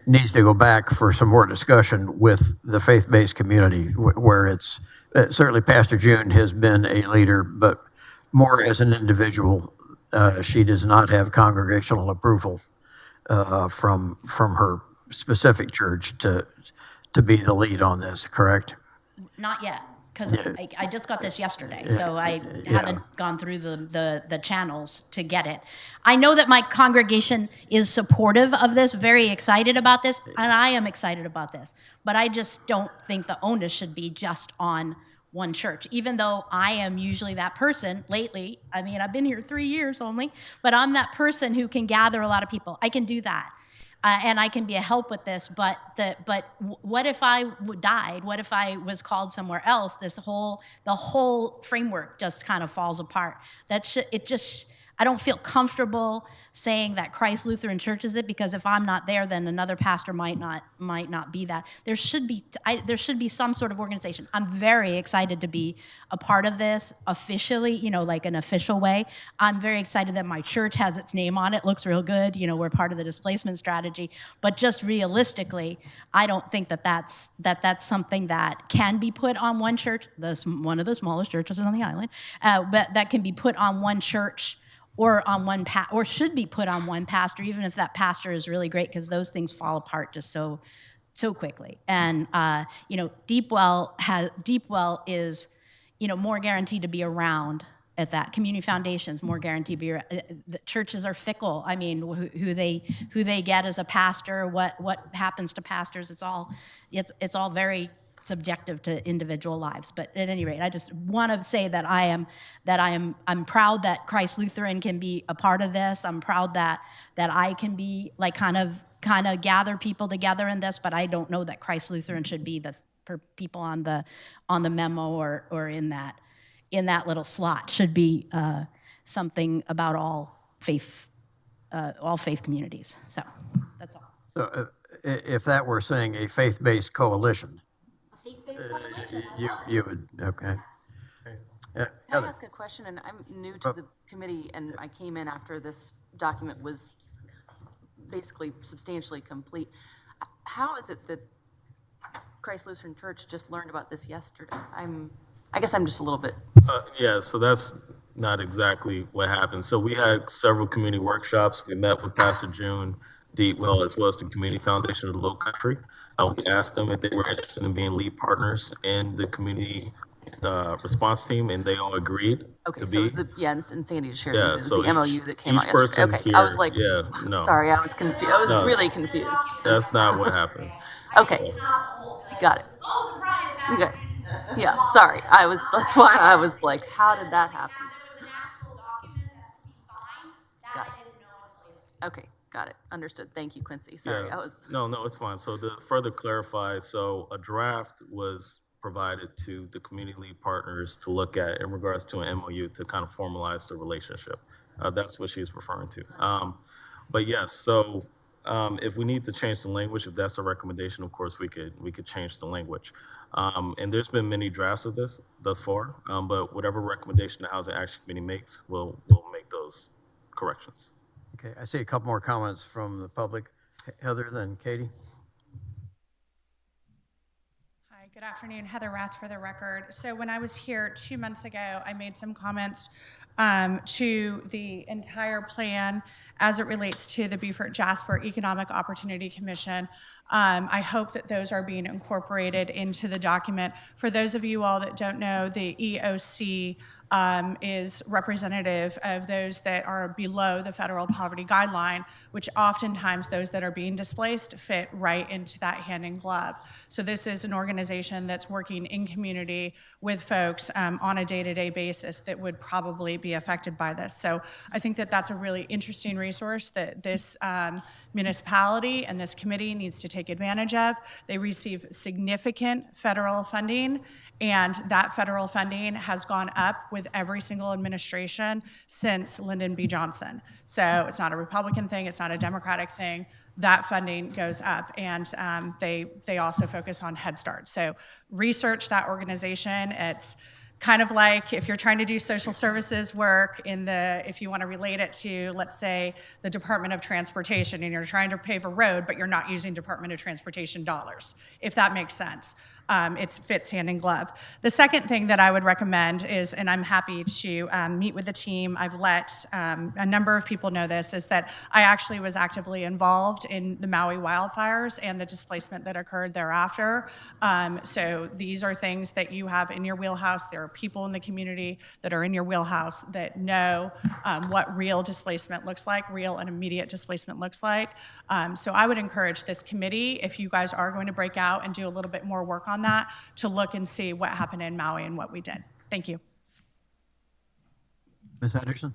needs to go back for some more discussion with the faith-based community, where it's certainly Pastor June has been a leader, but more as an individual. She does not have congregational approval from her specific church to be the lead on this. Correct? Not yet, because I just got this yesterday, so I haven't gone through the channels to get it. I know that my congregation is supportive of this, very excited about this, and I am excited about this. But I just don't think the onus should be just on one church, even though I am usually that person lately. I mean, I've been here 3 years only, but I'm that person who can gather a lot of people. I can do that. And I can be a help with this, but what if I died? What if I was called somewhere else? The whole framework just kind of falls apart. I don't feel comfortable saying that Christ Lutheran Church is it, because if I'm not there, then another pastor might not be that. There should be some sort of organization. I'm very excited to be a part of this officially, like an official way. I'm very excited that my church has its name on it. Looks real good. We're part of the displacement strategy. But just realistically, I don't think that's something that can be put on one church, one of the smallest churches on the island, but that can be put on one church or on or should be put on one pastor, even if that pastor is really great, because those things fall apart just so quickly. And Deepwell is more guaranteed to be around at that. Community Foundation's more guaranteed to be around. The churches are fickle. I mean, who they get as a pastor, what happens to pastors, it's all very subjective to individual lives. But at any rate, I just want to say that I'm proud that Christ Lutheran can be a part of this. I'm proud that I can be like kind of gather people together in this, but I don't know that Christ Lutheran should be the people on the memo or in that little slot. Should be something about all faith communities. So that's all. So if that were saying a faith-based coalition, you would, okay. Can I ask a question? And I'm new to the committee, and I came in after this document was basically substantially complete. How is it that Christ Lutheran Church just learned about this yesterday? I guess I'm just a little bit. Yeah, so that's not exactly what happened. So we had several community workshops. We met with Pastor June, Deepwell, as well as the Community Foundation of the Low Country. We asked them if they were interested in being lead partners in the community response team, and they all agreed. Okay, to so be. it was and Sandy shared Yeah, it was so the MOU that came each out yesterday. person Okay, here, I was like, yeah, no. sorry, I was confused. I was No. really confused. That's not what happened. Okay, got it. Okay. Yeah, sorry. That's why I was like, how did that happen? Got it. Okay, got it. Understood. Thank you, Quincy. Sorry, Yeah. I was. No, it's fine. So to further clarify, so a draft was provided to the community lead partners to look at in regards to an MOU to kind of formalize the relationship. That's what she's referring to. But yes, so If we need to change the language, if that's a recommendation, of course, we could change the language. And there's been many drafts of this thus far, but whatever recommendation the Housing Action Committee makes, we'll make those corrections. Okay, I see a couple more comments from the public. Heather, then Katie. Hi, good afternoon. Heather Rath for the record. So when I was here 2 months ago, I made some comments to the entire plan as it relates to the Beaufort Jasper Economic Opportunity Commission. I hope that those are being incorporated into the document. For those of you all that don't know, the EOC is representative of those that are below the federal poverty guideline, which oftentimes those that are being displaced fit right into that hand in glove. So this is an organization that's working in community with folks on a day-to-day basis that would probably be affected by this. So I think that that's a really interesting resource that this municipality and this committee needs to take advantage of. They receive significant federal funding, and that federal funding has gone up with every single administration since Lyndon B. Johnson. So it's not a Republican thing, it's not a Democratic thing. That funding goes up, and they also focus on Head Start. So research that organization. It's kind of like if you're trying to do social services work if you want to relate it to, let's say, the Department of Transportation, and you're trying to pave a road, but you're not using Department of Transportation dollars, if that makes sense. It fits hand in glove. The second thing that I would recommend is, and I'm happy to meet with the team, I've let a number of people know this, is that I actually was actively involved in the Maui wildfires and the displacement that occurred thereafter. So these are things that you have in your wheelhouse. There are people in the community that are in your wheelhouse that know what real displacement looks like, real and immediate displacement looks like. So I would encourage this committee, if you guys are going to break out and do a little bit more work on that, to look and see what happened in Maui and what we did. Thank you. Ms. Henderson?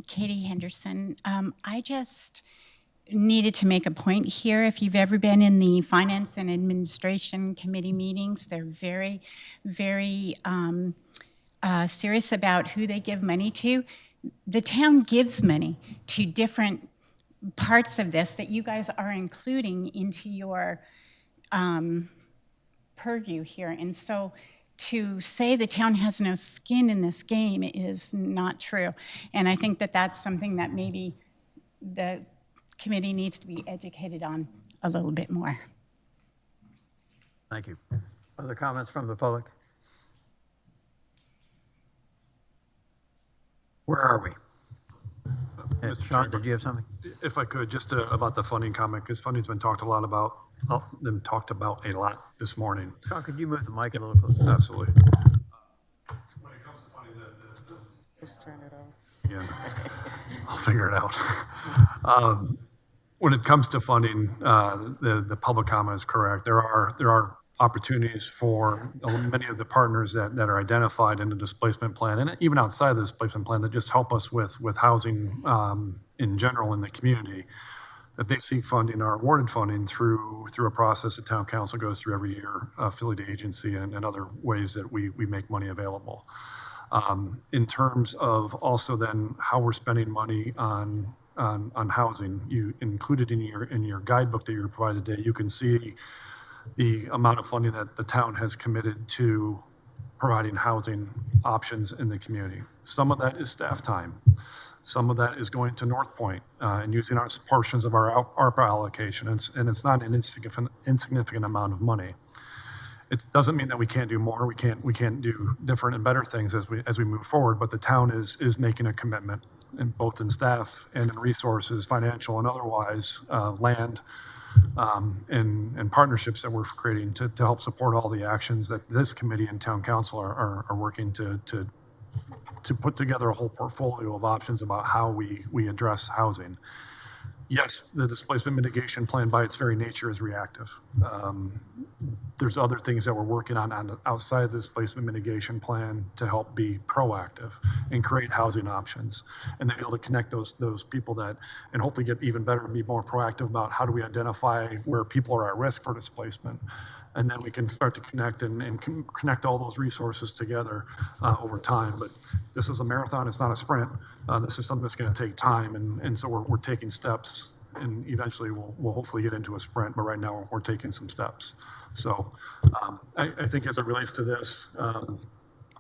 Katie Henderson. I just needed to make a point here. If you've ever been in the Finance and Administration Committee meetings, they're very, very serious about who they give money to. The town gives money to different parts of this that you guys are including into your purview here. And so to say the town has no skin in this game is not true. And I think that that's something that maybe the committee needs to be educated on a little bit more. Thank you. Other comments from the public? Where are we? Mr. Sean, Chairman, did you have something? if I could, just about the funding comment, because funding's been talked about a lot this morning. Sean, could you move the mic a little closer? Absolutely. When it comes to funding, Just turn it off. yeah, I'll figure it out. When it comes to funding, the public comment is correct. There are opportunities for many of the partners that are identified in the displacement plan, and even outside the displacement plan, that just help us with housing in general in the community, that they seek funding or awarded funding through a process that town council goes through every year, affiliate agency, and other ways that we make money available. In terms of also then how we're spending money on housing, you included in your guidebook that you were provided today, you can see the amount of funding that the town has committed to providing housing options in the community. Some of that is staff time. Some of that is going to North Point and using our portions of our ARPA allocation, and it's not an insignificant amount of money. It doesn't mean that we can't do more. We can't do different and better things as we move forward. But the town is making a commitment, in both in staff and in resources, financial and otherwise, land. And partnerships that we're creating to help support all the actions that this committee and town council are working to put together a whole portfolio of options about how we address housing. Yes, the displacement mitigation plan by its very nature is reactive. There's other things that we're working on outside the displacement mitigation plan to help be proactive and create housing options, and then be able to connect those people that, and hopefully get even better and be more proactive about how do we identify where people are at risk for displacement, and then we can start to connect and connect all those resources together over time. But this is a marathon, it's not a sprint. This is something that's going to take time, and so we're taking steps, and eventually we'll hopefully get into a sprint, but right now we're taking some steps. So I think as it relates to this,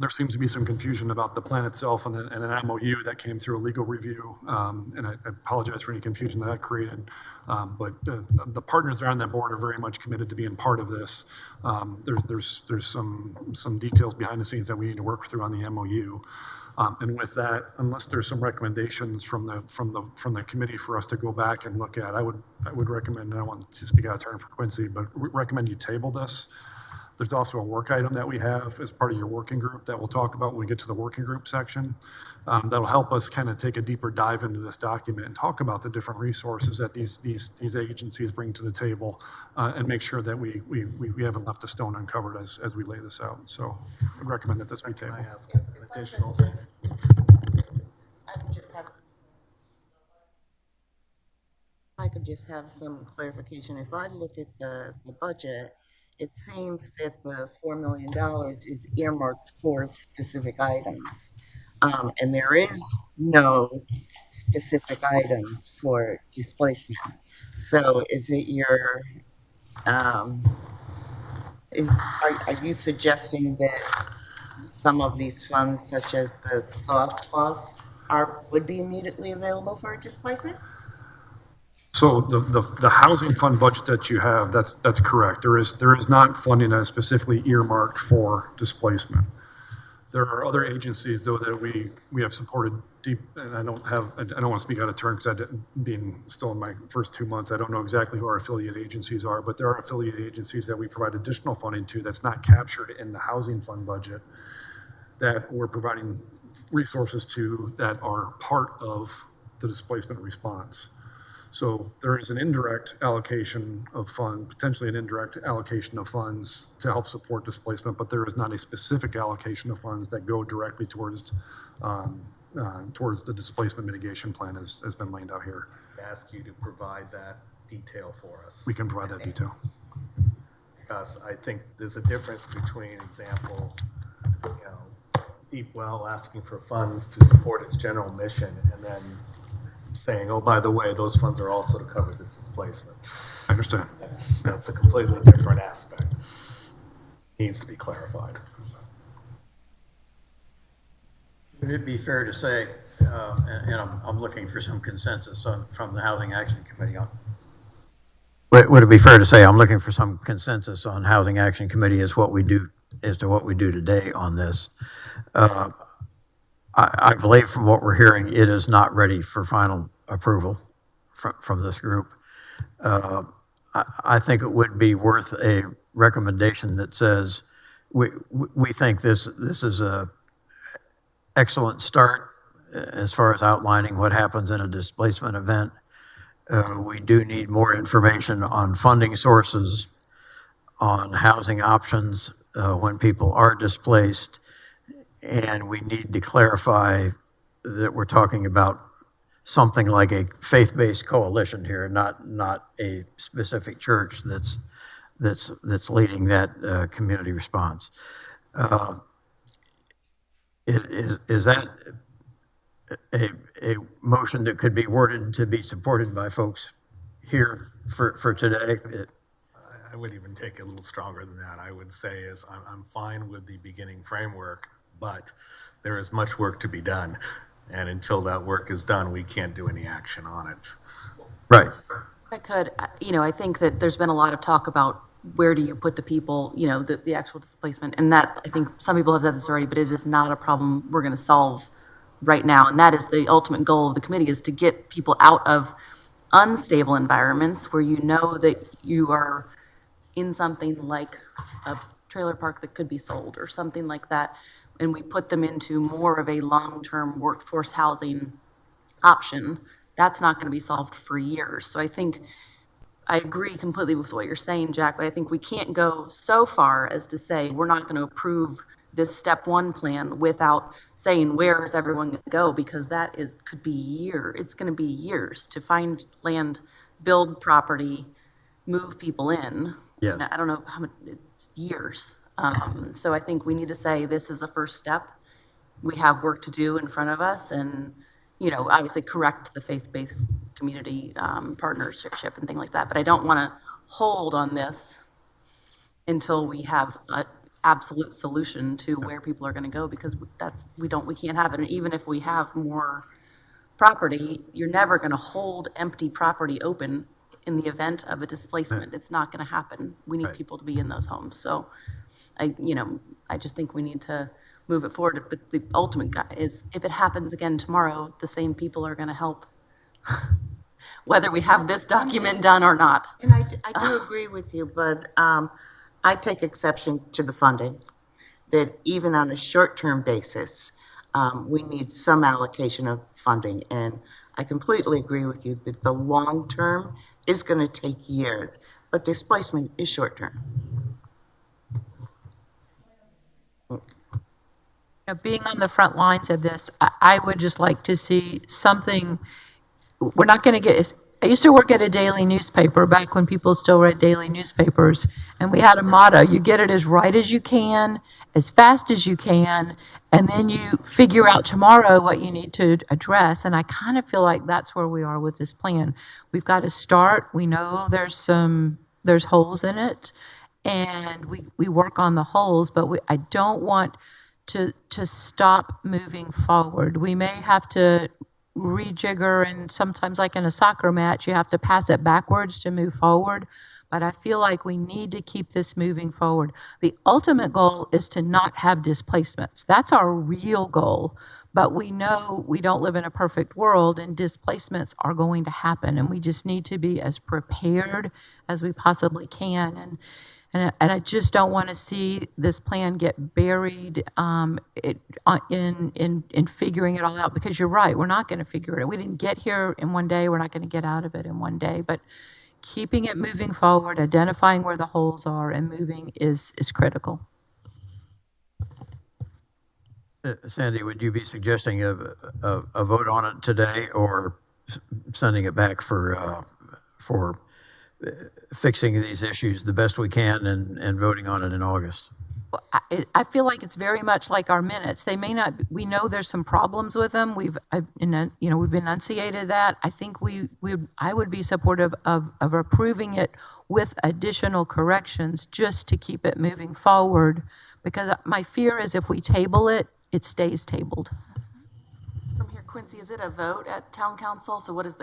there seems to be some confusion about the plan itself and an MOU that came through a legal review, and I apologize for any confusion that created. But the partners that are on that board are very much committed to being part of this. There's some details behind the scenes that we need to work through on the MOU. And with that, unless there's some recommendations from the committee for us to go back and look at, I would recommend, and I don't want to speak out of turn for Quincy, but recommend you table this. There's also a work item that we have as part of your working group that we'll talk about when we get to the working group section. That'll help us kind of take a deeper dive into this document and talk about the different resources that these agencies bring to the table, and make sure that we haven't left a stone uncovered as we lay this out. So I recommend that this be tabled. I ask an additional thing? I could just have some clarification. If I look at the budget, it seems that the $4 million is earmarked for specific items. And there is no specific items for displacement. So is it your, are you suggesting that some of these funds, such as the soft costs, would be immediately available for displacement? So the housing fund budget that you have, that's correct. There is not funding that is specifically earmarked for displacement. There are other agencies though that we have supported deep, and I don't want to speak out of turn because being still in my first 2 months, I don't know exactly who our affiliate agencies are, but there are affiliate agencies that we provide additional funding to that's not captured in the housing fund budget that we're providing resources to that are part of the displacement response. So there is an indirect allocation of funds, potentially an indirect allocation of funds to help support displacement, but there is not a specific allocation of funds that go directly towards the displacement mitigation plan as has been laid out here. Ask you to provide that detail for us. We can provide that detail. Because I think there's a difference between, example, Deep Well asking for funds to support its general mission and then saying, oh, by the way, those funds are also to cover this displacement. I understand. That's a completely different aspect. Needs to be clarified. Would it be fair to say, and I'm looking for some consensus from the Housing Action Committee on, would it be fair to say I'm looking for some consensus on Housing Action Committee as to what we do today on this? I believe from what we're hearing, it is not ready for final approval from this group. I think it would be worth a recommendation that says we think this is a excellent start as far as outlining what happens in a displacement event. We do need more information on funding sources, on housing options when people are displaced, and we need to clarify that we're talking about something like a faith-based coalition here, not a specific church that's leading that community response. Is that a motion that could be worded to be supported by folks here for today? I would even take it a little stronger than that. I would say I'm fine with the beginning framework, but there is much work to be done. And until that work is done, we can't do any action on it. Right. If I could, I think that there's been a lot of talk about where do you put the people, the actual displacement. And that, I think some people have said this already, but it is not a problem we're going to solve right now. And that is the ultimate goal of the committee, is to get people out of unstable environments where you know that you are in something like a trailer park that could be sold or something like that, and we put them into more of a long-term workforce housing option. That's not going to be solved for years. So I think I agree completely with what you're saying, Jack, but I think we can't go so far as to say we're not going to approve this step one plan without saying where is everyone going to go, because could be years. It's going to be years to find land, build property, move people in. Yes. I don't know how much, it's years. So I think we need to say this is a first step. We have work to do in front of us and, you know, obviously correct the faith-based community partnership and things like that. But I don't want to hold on this until we have an absolute solution to where people are going to go, because we can't have it. And even if we have more property, you're never going to hold empty property open in the event of a displacement. It's not going to happen. We need people to be in those homes. So I just think we need to move it forward. But the ultimate guy is, if it happens again tomorrow, the same people are going to help, whether we have this document done or not. And I do agree with you, but I take exception to the funding, that even on a short-term basis, we need some allocation of funding. And I completely agree with you that the long-term is going to take years, but displacement is short-term. Being on the front lines of this, I would just like to see something. We're not going to get, I used to work at a daily newspaper back when people still read daily newspapers, and we had a motto: you get it as right as you can, as fast as you can, and then you figure out tomorrow what you need to address. And I kind of feel like that's where we are with this plan. We've got to start. We know there's holes in it, and we work on the holes, but I don't want to stop moving forward. We may have to rejigger, and sometimes, like in a soccer match, you have to pass it backwards to move forward. But I feel like we need to keep this moving forward. The ultimate goal is to not have displacements. That's our real goal. But we know we don't live in a perfect world, and displacements are going to happen. And we just need to be as prepared as we possibly can. And I just don't want to see this plan get buried in figuring it all out, because you're right, we're not going to figure it out. We didn't get here in one day. We're not going to get out of it in one day. But keeping it moving forward, identifying where the holes are, and moving is critical. Sandy, would you be suggesting a vote on it today, or sending it back for fixing these issues the best we can and voting on it in August? I feel like it's very much like our minutes. They may not. We know there's some problems with them. We've enunciated that. I think I would be supportive of approving it with additional corrections, just to keep it moving forward. Because my fear is, if we table it, it stays tabled. From here, Quincy, is it a vote at town council? So what is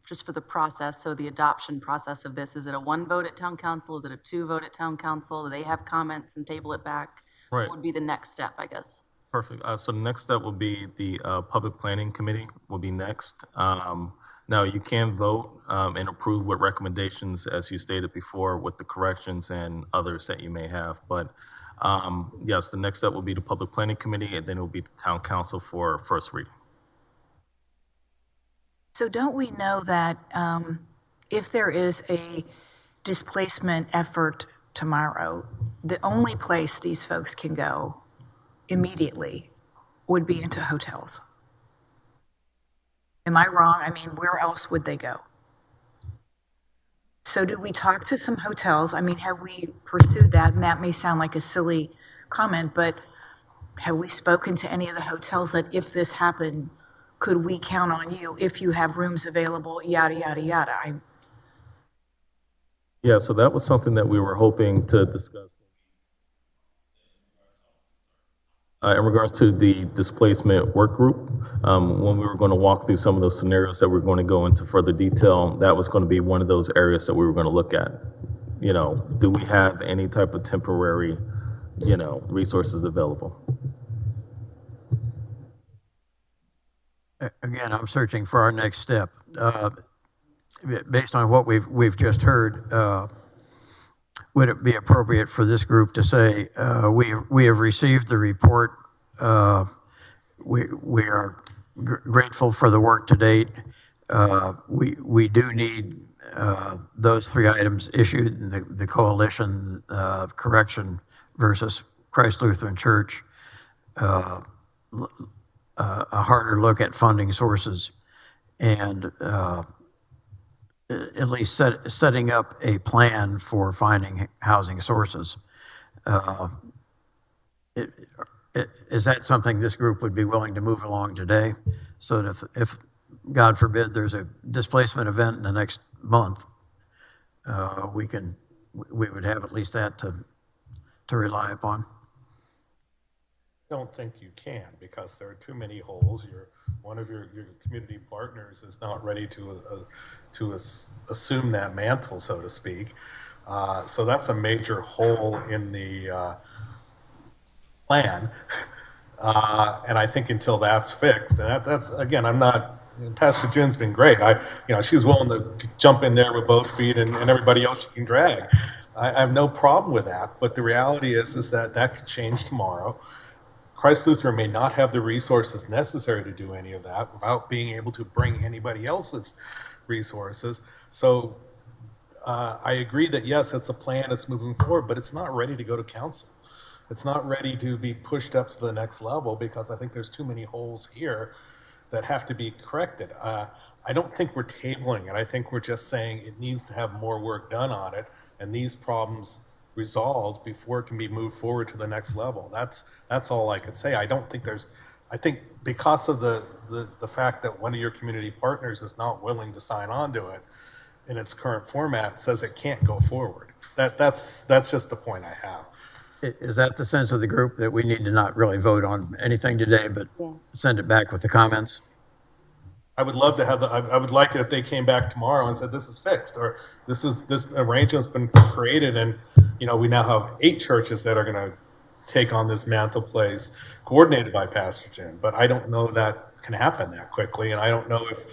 just for the process, so the adoption process of this, is it a 1 vote at town council? Is it a 2 vote at town council? Do they have comments and table it back? Right. What would be the next step, I guess? Perfect. So the next step will be the Public Planning Committee will be next. Now, you can vote and approve with recommendations, as you stated before, with the corrections and others that you may have. But yes, the next step will be the Public Planning Committee, and then it will be the Town Council for first reading. So don't we know that if there is a displacement effort tomorrow, the only place these folks can go immediately would be into hotels? Am I wrong? I mean, where else would they go? So do we talk to some hotels? I mean, have we pursued that? And that may sound like a silly comment, but have we spoken to any of the hotels that, if this happened, could we count on you if you have rooms available, yada, yada, yada? Yeah, so that was something that we were hoping to discuss. In regards to the displacement work group, when we were going to walk through some of those scenarios that we're going to go into further detail, that was going to be one of those areas that we were going to look at. Do we have any type of temporary, resources available? Again, I'm searching for our next step. Based on what we've just heard, would it be appropriate for this group to say, we have received the report, we are grateful for the work to date, we do need those 3 items issued, the coalition correction versus Christ Lutheran Church, a harder look at funding sources, and at least setting up a plan for finding housing sources. Is that something this group would be willing to move along today? So that if God forbid, there's a displacement event in the next month, we would have at least that to rely upon. I don't think you can, because there are too many holes. One of your community partners is not ready to assume that mantle, so to speak. So that's a major hole in the plan. And I think until that's fixed, and that's again, Pastor June's been great. She's willing to jump in there with both feet and everybody else she can drag. I have no problem with that. But the reality is that could change tomorrow. Christ Lutheran may not have the resources necessary to do any of that without being able to bring anybody else's resources. So I agree that yes, it's a plan, it's moving forward, but it's not ready to go to council. It's not ready to be pushed up to the next level, because I think there's too many holes here that have to be corrected. I don't think we're tabling it. I think we're just saying it needs to have more work done on it, and these problems resolved before it can be moved forward to the next level. That's all I could say. I think because of the fact that one of your community partners is not willing to sign on to it in its current format, says it can't go forward. That's just the point I have. Is that the sense of the group, that we need to not really vote on anything today, but send it back with the comments? I would love to have I would like it if they came back tomorrow and said, this is fixed, or this arrangement's been created, and we now have 8 churches that are going to take on this mantle place, coordinated by Pastor June. But I don't know that can happen that quickly, and I don't know if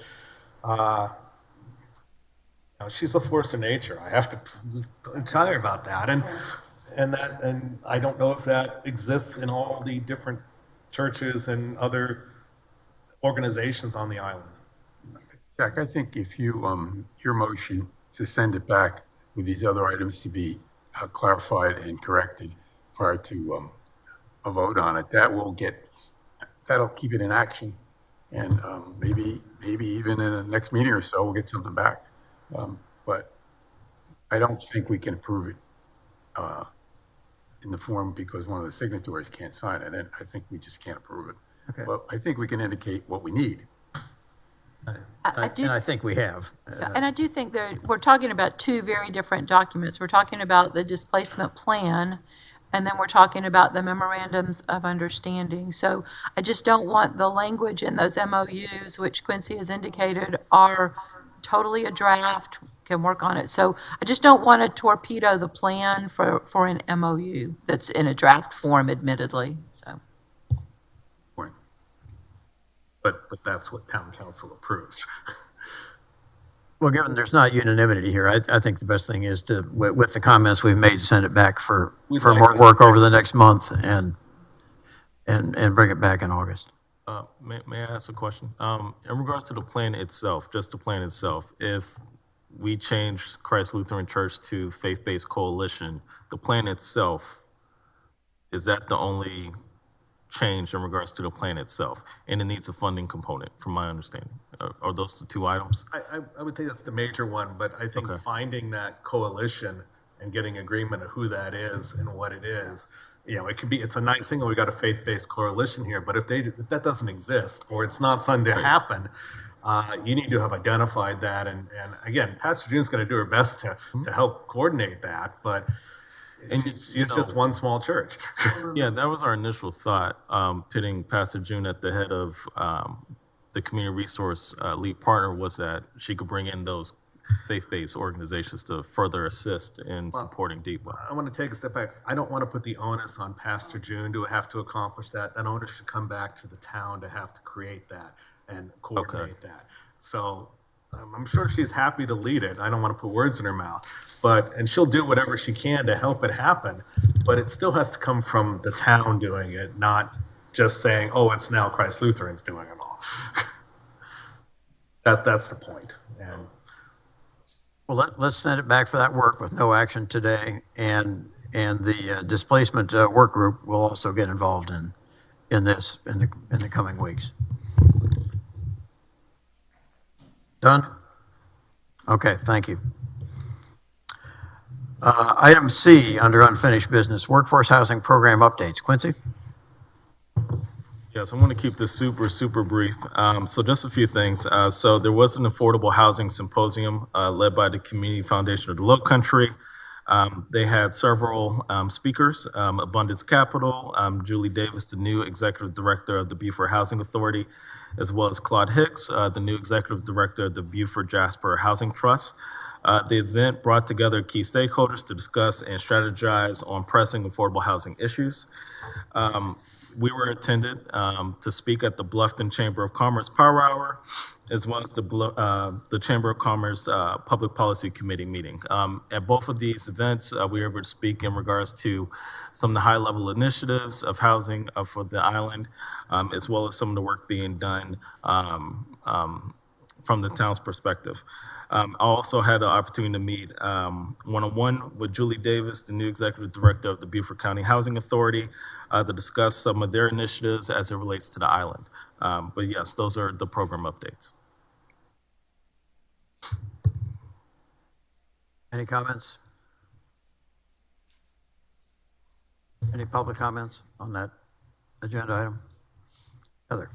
she's a force of nature. I have to tell her about that, and I don't know if that exists in all the different churches and other organizations on the island. Jack, I think if you, your motion to send it back with these other items to be clarified and corrected prior to a vote on it, that'll keep it in action. And maybe even in the next meeting or so, we'll get something back. But I don't think we can approve it in the form because one of the signatories can't sign it, and I think we just can't approve it. Okay. Well, I think we can indicate what we need. And I think we have. And I do think that we're talking about 2 very different documents. We're talking about the displacement plan, and then we're talking about the memorandums of understanding. So I just don't want the language in those MOUs, which Quincy has indicated are totally a draft, can work on it. So I just don't want to torpedo the plan for an MOU that's in a draft form, admittedly. So. But that's what town council approves. Well, given there's not unanimity here, I think the best thing is to, with the comments we've made, send it back for more work over the next month and bring it back in August. May I ask a question? In regards to the plan itself, just the plan itself, if we change Christ Lutheran Church to Faith-Based Coalition, the plan itself, is that the only change in regards to the plan itself? And it needs a funding component, from my understanding. Are those the 2 items? I would think that's the major one, but I think finding that coalition and getting agreement of who that is and what it is, it's a nice thing, we got a faith-based coalition here, but if that doesn't exist, or it's not something to happen, you need to have identified that. And again, Pastor June's going to do her best to help coordinate that, but she's just one small church. Yeah, that was our initial thought, pitting Pastor June at the head of the community resource lead partner, was that she could bring in those faith-based organizations to further assist in supporting Deepwell. I want to take a step back. I don't want to put the onus on Pastor June to have to accomplish that. That onus should come back to the town to have to create that and coordinate that. So I'm sure she's happy to lead it. I don't want to put words in her mouth, and she'll do whatever she can to help it happen, but it still has to come from the town doing it, not just saying, oh, it's now Christ Lutheran's doing it all. That's the point. And well, let's send it back for that work with no action today, and the displacement work group will also get involved in this in the coming weeks. Done? Okay, thank you. Item C, under unfinished business, workforce housing program updates. Quincy? Yes, I'm going to keep this super brief. So just a few things. So there was an affordable housing symposium led by the Community Foundation of the Lowcountry. They had several speakers, Abundance Capital, Julie Davis, the new executive director of the Beaufort Housing Authority, as well as Claude Hicks, the new executive director of the Beaufort Jasper Housing Trust. The event brought together key stakeholders to discuss and strategize on pressing affordable housing issues. We were attended to speak at the Bluffton Chamber of Commerce Power Hour, as well as the Chamber of Commerce Public Policy Committee meeting. At both of these events, we were able to speak in regards to some of the high-level initiatives of housing for the island, as well as some of the work being done from the town's perspective. I also had the opportunity to meet one-on-one with Julie Davis, the new executive director of the Beaufort County Housing Authority, to discuss some of their initiatives as it relates to the island. But yes, those are the program updates. Any comments? Any public comments on that agenda item? Heather?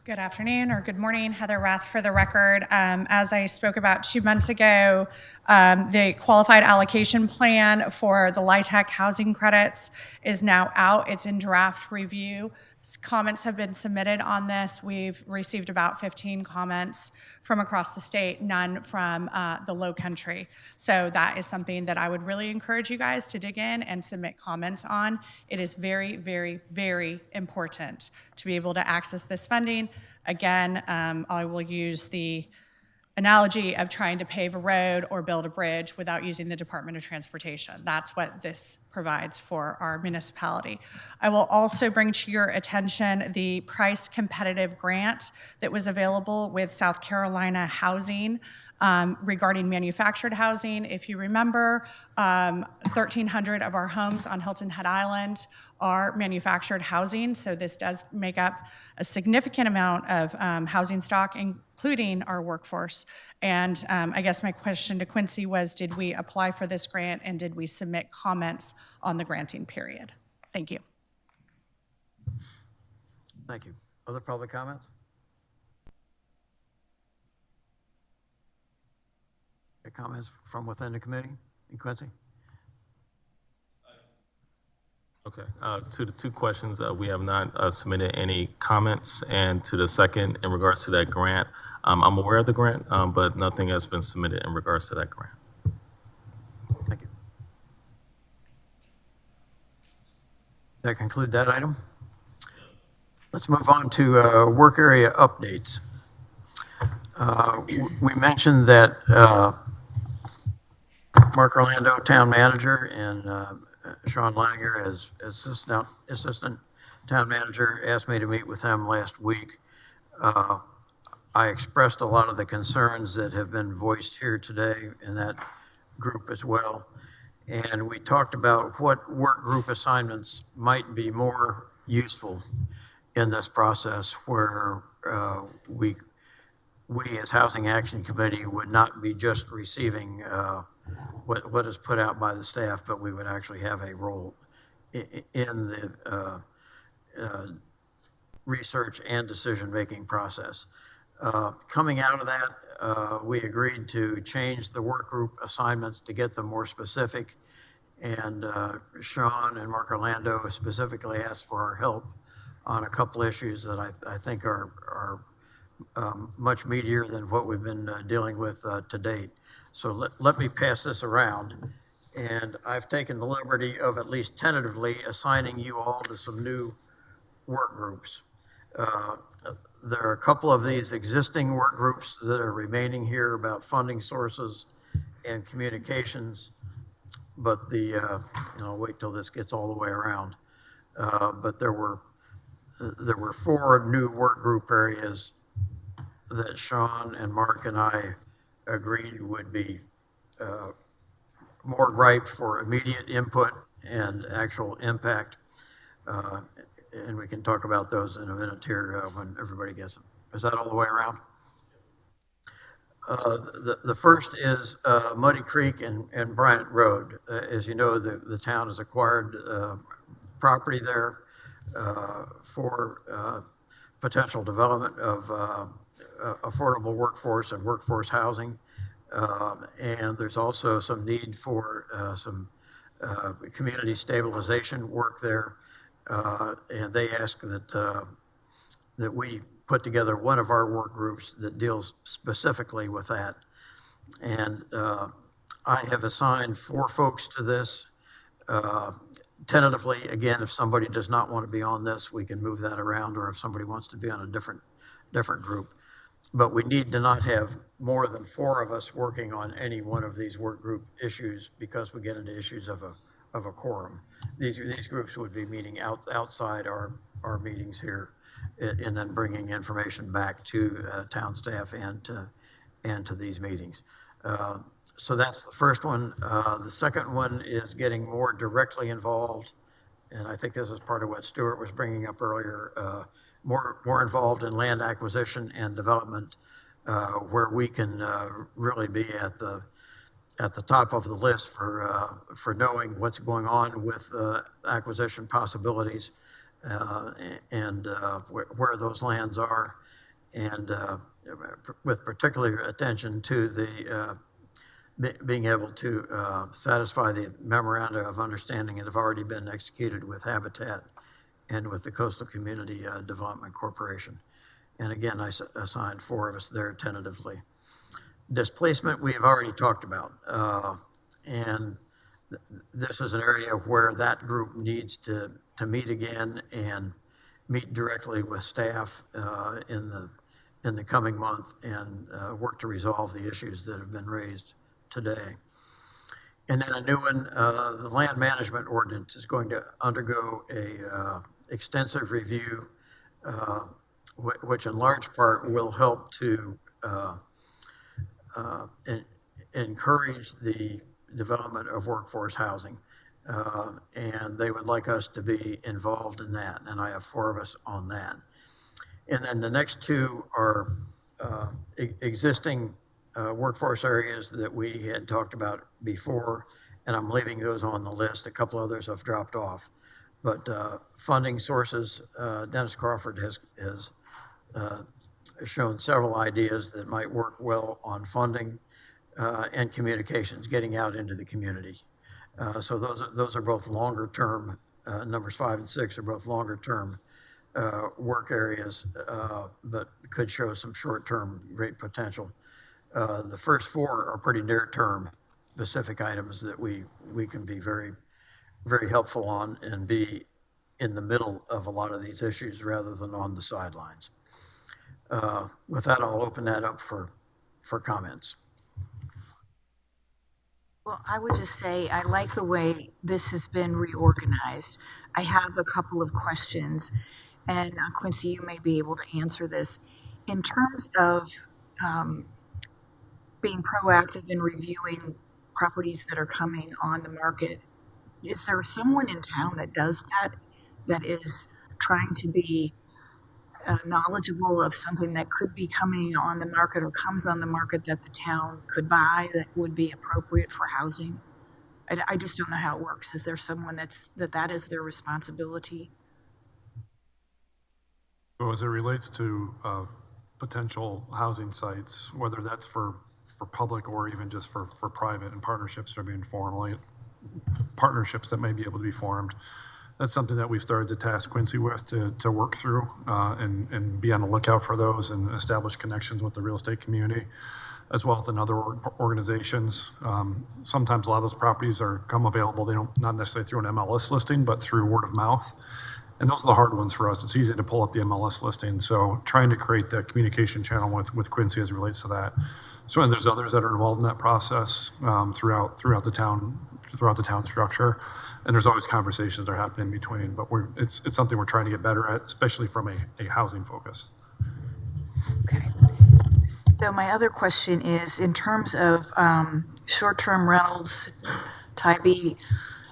Good afternoon or good morning, Heather Rath for the record. As I spoke about 2 months ago, the qualified allocation plan for the LIHTC housing credits is now out. It's in draft review. Comments have been submitted on this. We've received about 15 comments from across the state, none from the Lowcountry. So that is something that I would really encourage you guys to dig in and submit comments on. It is very important to be able to access this funding. Again, I will use the analogy of trying to pave a road or build a bridge without using the Department of Transportation. That's what this provides for our municipality. I will also bring to your attention the price competitive grant that was available with South Carolina Housing regarding manufactured housing. If you remember, 1,300 of our homes on Hilton Head Island are manufactured housing, so this does make up a significant amount of housing stock, including our workforce. And I guess my question to Quincy was, did we apply for this grant and did we submit comments on the granting period? Thank you. Thank you. Other public comments? Any comments from within the committee? Quincy? Okay, to the two questions, we have not submitted any comments. And to the second, in regards to that grant, I'm aware of the grant, but nothing has been submitted in regards to that grant. Thank you. That conclude that item? Let's move on to work area updates. We mentioned that Mark Orlando, town manager, and Sean Leininger, as assistant town manager, asked me to meet with them last week. I expressed a lot of the concerns that have been voiced here today in that group as well. And we talked about what work group assignments might be more useful in this process, where we as Housing Action Committee would not be just receiving what is put out by the staff, but we would actually have a role in the research and decision-making process. Coming out of that, we agreed to change the work group assignments to get them more specific, and Sean and Mark Orlando specifically asked for our help on a couple issues that I think are much meatier than what we've been dealing with to date. So let me pass this around, and I've taken the liberty of at least tentatively assigning you all to some new work groups. There are a couple of these existing work groups that are remaining here about funding sources and communications, but I'll wait till this gets all the way around. But there were 4 new work group areas that Sean and Mark and I agreed would be more ripe for immediate input and actual impact. And we can talk about those in a minute here when everybody gets them. Is that all the way around? The first is Muddy Creek and Bryant Road. As you know, the town has acquired property there for potential development of affordable workforce and workforce housing. And there's also some need for some community stabilization work there. And they ask that we put together one of our work groups that deals specifically with that. And I have assigned 4 folks to this. Tentatively, again, if somebody does not want to be on this, we can move that around, or if somebody wants to be on a different group. But we need to not have more than 4 of us working on any one of these work group issues, because we get into issues of a quorum. These groups would be meeting outside our meetings here, and then bringing information back to town staff and to these meetings. So that's the first one. The second one is getting more directly involved, and I think this is part of what Stuart was bringing up earlier, more involved in land acquisition and development, where we can really be at the top of the list for knowing what's going on with acquisition possibilities, and where those lands are, and with particular attention to the being able to satisfy the memoranda of understanding that have already been executed with Habitat and with the Coastal Community Development Corporation. And again, I assigned 4 of us there tentatively. Displacement, we have already talked about. And this is an area where that group needs to meet again and meet directly with staff in the coming month, and work to resolve the issues that have been raised today. And then a new one, the land management ordinance is going to undergo a extensive review, which in large part will help to encourage the development of workforce housing. And they would like us to be involved in that, and I have 4 of us on that. And then the next 2 are existing workforce areas that we had talked about before, and I'm leaving those on the list. A couple others have dropped off. But funding sources, Dennis Crawford has shown several ideas that might work well on funding and communications, getting out into the community. So those are both longer term, numbers 5 and 6 are both longer term work areas, but could show some short-term great potential. The first 4 are pretty near-term specific items that we can be very, very helpful on and be in the middle of a lot of these issues rather than on the sidelines. With that, I'll open that up for comments. Well, I would just say I like the way this has been reorganized. I have a couple of questions, and Quincy, you may be able to answer this. In terms of being proactive in reviewing properties that are coming on the market, is there someone in town that does that is trying to be knowledgeable of something that could be coming on the market or comes on the market that the town could buy that would be appropriate for housing? I just don't know how it works. Is there someone that is their responsibility? So as it relates to potential housing sites, whether that's for public or even just for private, and partnerships that are being formed, partnerships that may be able to be formed, that's something that we started to task Quincy with to work through and be on the lookout for those and establish connections with the real estate community, as well as in other organizations. Sometimes a lot of those properties come available. They don't, not necessarily through an MLS listing, but through word of mouth. And those are the hard ones for us. It's easy to pull up the MLS listing. So trying to create that communication channel with Quincy as it relates to that. So and there's others that are involved in that process throughout the town structure. And there's always conversations that are happening in between, but it's something we're trying to get better at, especially from a housing focus. Okay. So my other question is, in terms of short-term rentals, Tybee,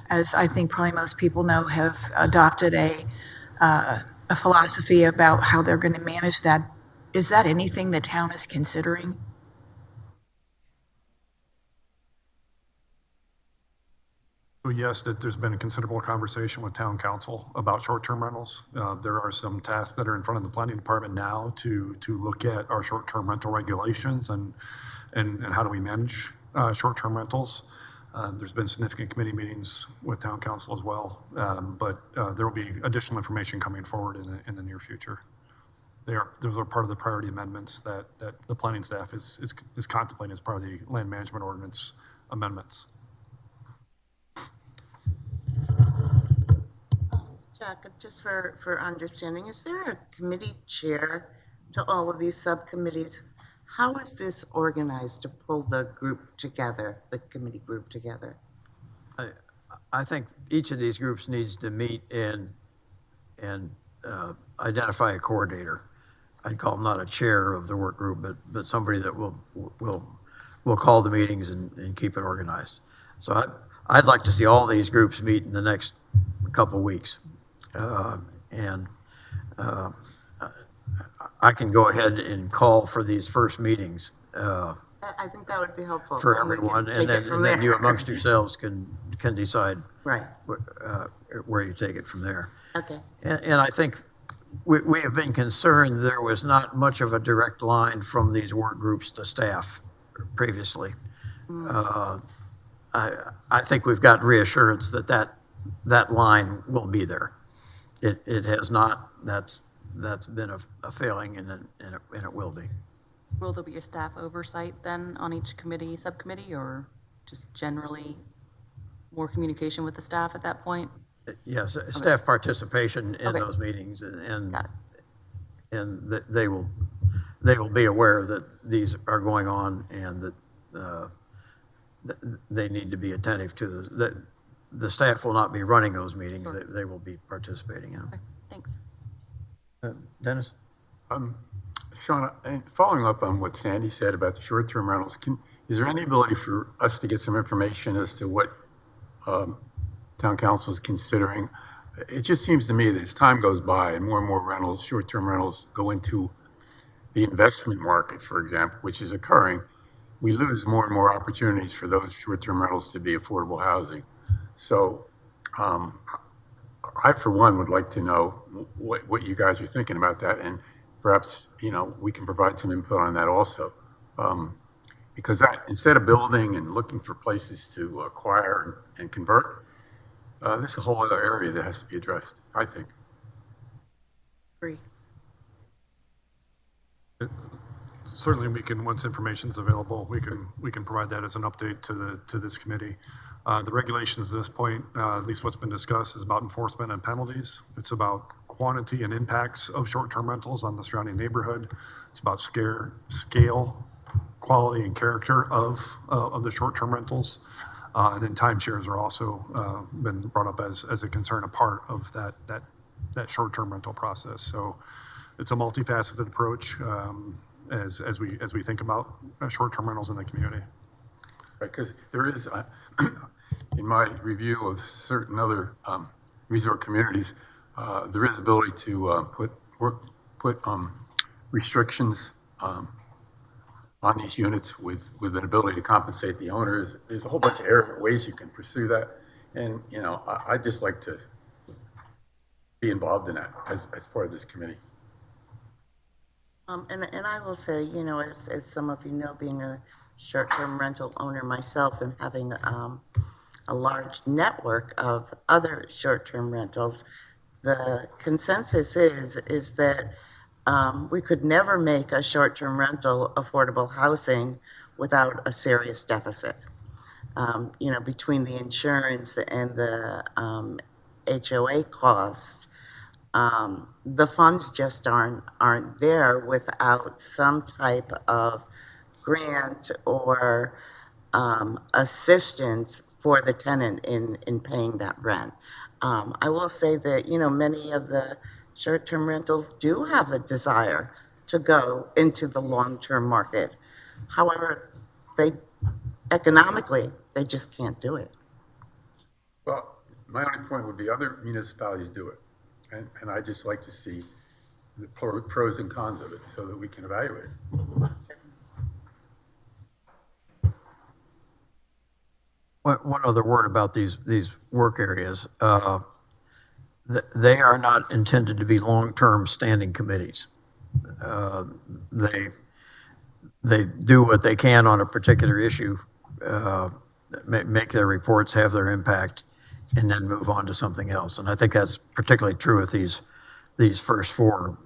as I think probably most people know, have adopted a philosophy about how they're going to manage that. Is that anything the town is considering? So yes, that there's been a considerable conversation with town council about short-term rentals. There are some tasks that are in front of the planning department now to look at our short-term rental regulations and how do we manage short-term rentals. There's been significant committee meetings with town council as well, but there will be additional information coming forward in the near future. Those are part of the priority amendments that the planning staff is contemplating as part of the land management ordinance amendments. Jack, just for understanding, is there a committee chair to all of these subcommittees? How is this organized to pull the group together, the committee group together? I think each of these groups needs to meet and identify a coordinator. I'd call them not a chair of the work group, but somebody that will call the meetings and keep it organized. So I'd like to see all these groups meet in the next couple weeks. I can go ahead and call for these first meetings I think that would be helpful. for and we can everyone, take and it from then you there. amongst yourselves can decide Right, where you take it from there. okay. And I think we have been concerned there was not much of a direct line from these work groups to staff previously. I think we've got reassurance that line will be there. It has not. That's been a failing, and it will be. Will there be a staff oversight then on each committee, subcommittee, or just generally more communication with the staff at that point? Yes, staff participation in Okay. those meetings, and Got it. that they will be aware that these are going on, and that they need to be attentive to that. The staff will not be running those meetings; Sure. they will be participating in them. Okay, thanks. Dennis? Sean, and following up on what Sandy said about the short-term rentals, is there any ability for us to get some information as to what town council is considering? It just seems to me that as time goes by and more rentals, short-term rentals go into the investment market, for example, which is occurring, we lose more and more opportunities for those short-term rentals to be affordable housing. So I, for one, would like to know what you guys are thinking about that, and perhaps, we can provide some input on that also. Because instead of building and looking for places to acquire and convert, this is a whole other area that has to be addressed, I think. Agree. Certainly, once information is available, we can provide that as an update to this committee. The regulations at this point, at least what's been discussed, is about enforcement and penalties. It's about quantity and impacts of short-term rentals on the surrounding neighborhood. It's about scale, quality, and character of the short-term rentals. And then timeshares are also been brought up as a concern, a part of that short-term rental process. So it's a multifaceted approach as we think about short-term rentals in the community. Right, because there is, in my review of certain other resort communities, there is ability to put restrictions on these units with an ability to compensate the owners. There's a whole bunch of ways you can pursue that, and I'd just like to be involved in that as part of this committee. And I will say, as some of you know, being a short-term rental owner myself and having a large network of other short-term rentals, the consensus is that we could never make a short-term rental affordable housing without a serious deficit. Between the insurance and the HOA cost, the funds just aren't there without some type of grant or assistance for the tenant in paying that rent. I will say that, many of the short-term rentals do have a desire to go into the long-term market. However, economically, they just can't do it. Well, my only point would be other municipalities do it. And I'd just like to see the pros and cons of it so that we can evaluate. One other word about these work areas. They are not intended to be long-term standing committees. They do what they can on a particular issue, make their reports, have their impact, and then move on to something else. And I think that's particularly true with these first four.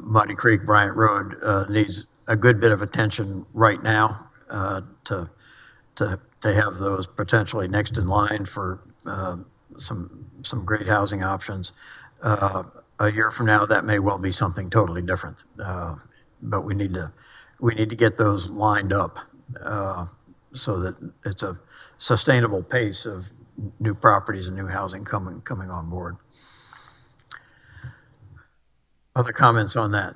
Muddy Creek, Bryant Road needs a good bit of attention right now to have those potentially next in line for some great housing options. A year from now, that may well be something totally different. But we need to get those lined up so that it's a sustainable pace of new properties and new housing coming on board. Other comments on that?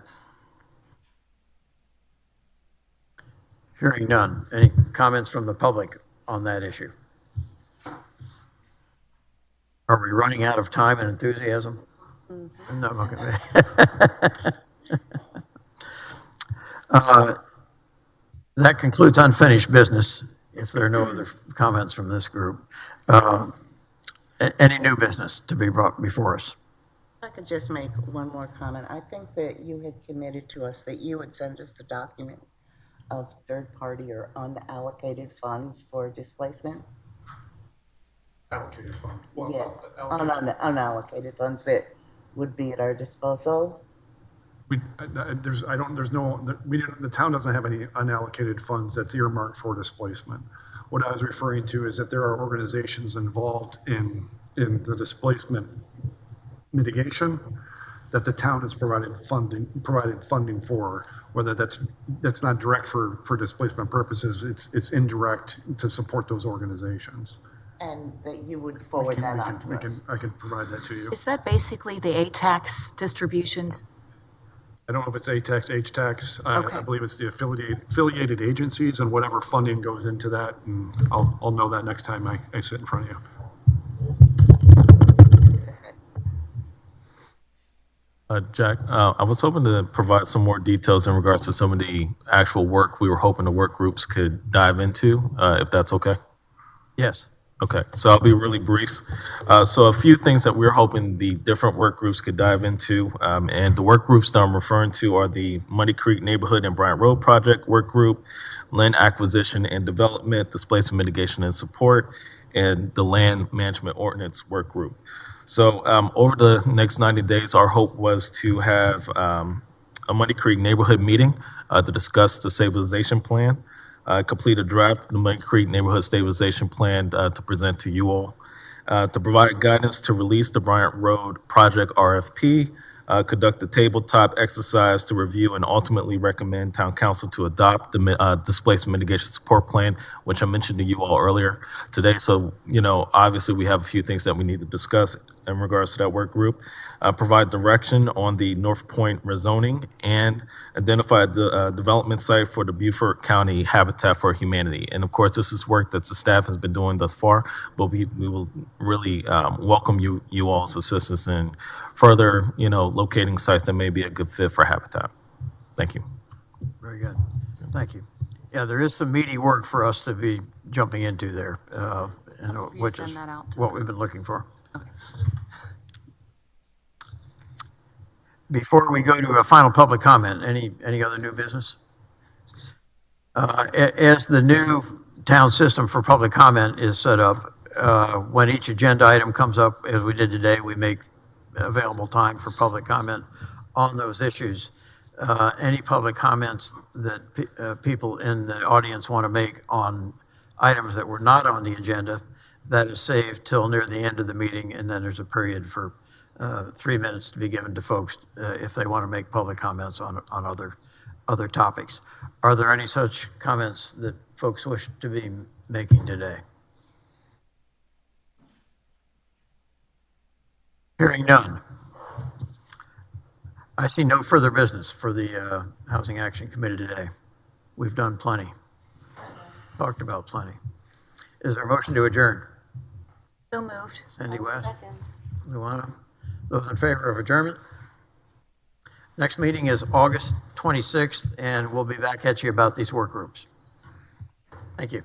Hearing none. Any comments from the public on that issue? Are we running out of time and enthusiasm? No, okay. That concludes unfinished business, if there are no other comments from this group. Any new business to be brought before us? If I could just make one more comment. I think that you had committed to us that you would send us the document of third-party or unallocated funds for displacement. Allocated fund. Yeah, unallocated funds that would be at our disposal. The town doesn't have any unallocated funds that's earmarked for displacement. What I was referring to is that there are organizations involved in the displacement mitigation that the town has provided funding for, whether that's not direct for displacement purposes, it's indirect to support those organizations. And that you would forward that on to us. I can provide that to you. Is that basically the ATAX distributions? I don't know if it's ATAX, HTAX. Okay. I believe it's the affiliated agencies and whatever funding goes into that. And I'll know that next time I sit in front of you. Jack, I was hoping to provide some more details in regards to some of the actual work we were hoping the work groups could dive into, if that's okay. Yes. Okay, so I'll be really brief. So a few things that we're hoping the different work groups could dive into, and the work groups that I'm referring to are the Muddy Creek Neighborhood and Bryant Road Project Work Group, Land Acquisition and Development, Displacement Mitigation and Support, and the Land Management Ordinance Work Group. So over the next 90 days, our hope was to have a Muddy Creek neighborhood meeting to discuss the stabilization plan, complete a draft of the Muddy Creek Neighborhood Stabilization Plan to present to you all, to provide guidance to release the Bryant Road Project RFP, conduct a tabletop exercise to review and ultimately recommend Town Council to adopt the Displacement Mitigation Support Plan, which I mentioned to you all earlier today. So, obviously we have a few things that we need to discuss in regards to that work group, provide direction on the North Point rezoning, and identify the development site for the Beaufort County Habitat for Humanity. And of course, this is work that the staff has been doing thus far, but we will really welcome you all's assistance in further, locating sites that may be a good fit for Habitat. Thank you. Very good. Thank you. Yeah, there is some meaty work for us to be jumping into there, which is what we've been looking for. Before we go to a final public comment, any other new business? As the new town system for public comment is set up, when each agenda item comes up, as we did today, we make available time for public comment on those issues. Any public comments that people in the audience want to make on items that were not on the agenda, that is saved till near the end of the meeting, and then there's a period for 3 minutes to be given to folks if they want to make public comments on other topics. Are there any such comments that folks wish to be making today? Hearing none. I see no further business for the Housing Action Committee today. We've done plenty, talked about plenty. Is there a motion to adjourn? So moved. Sandy West? Luana? Those in favor of adjournment? Next meeting is August 26th, and we'll be back at you about these work groups. Thank you.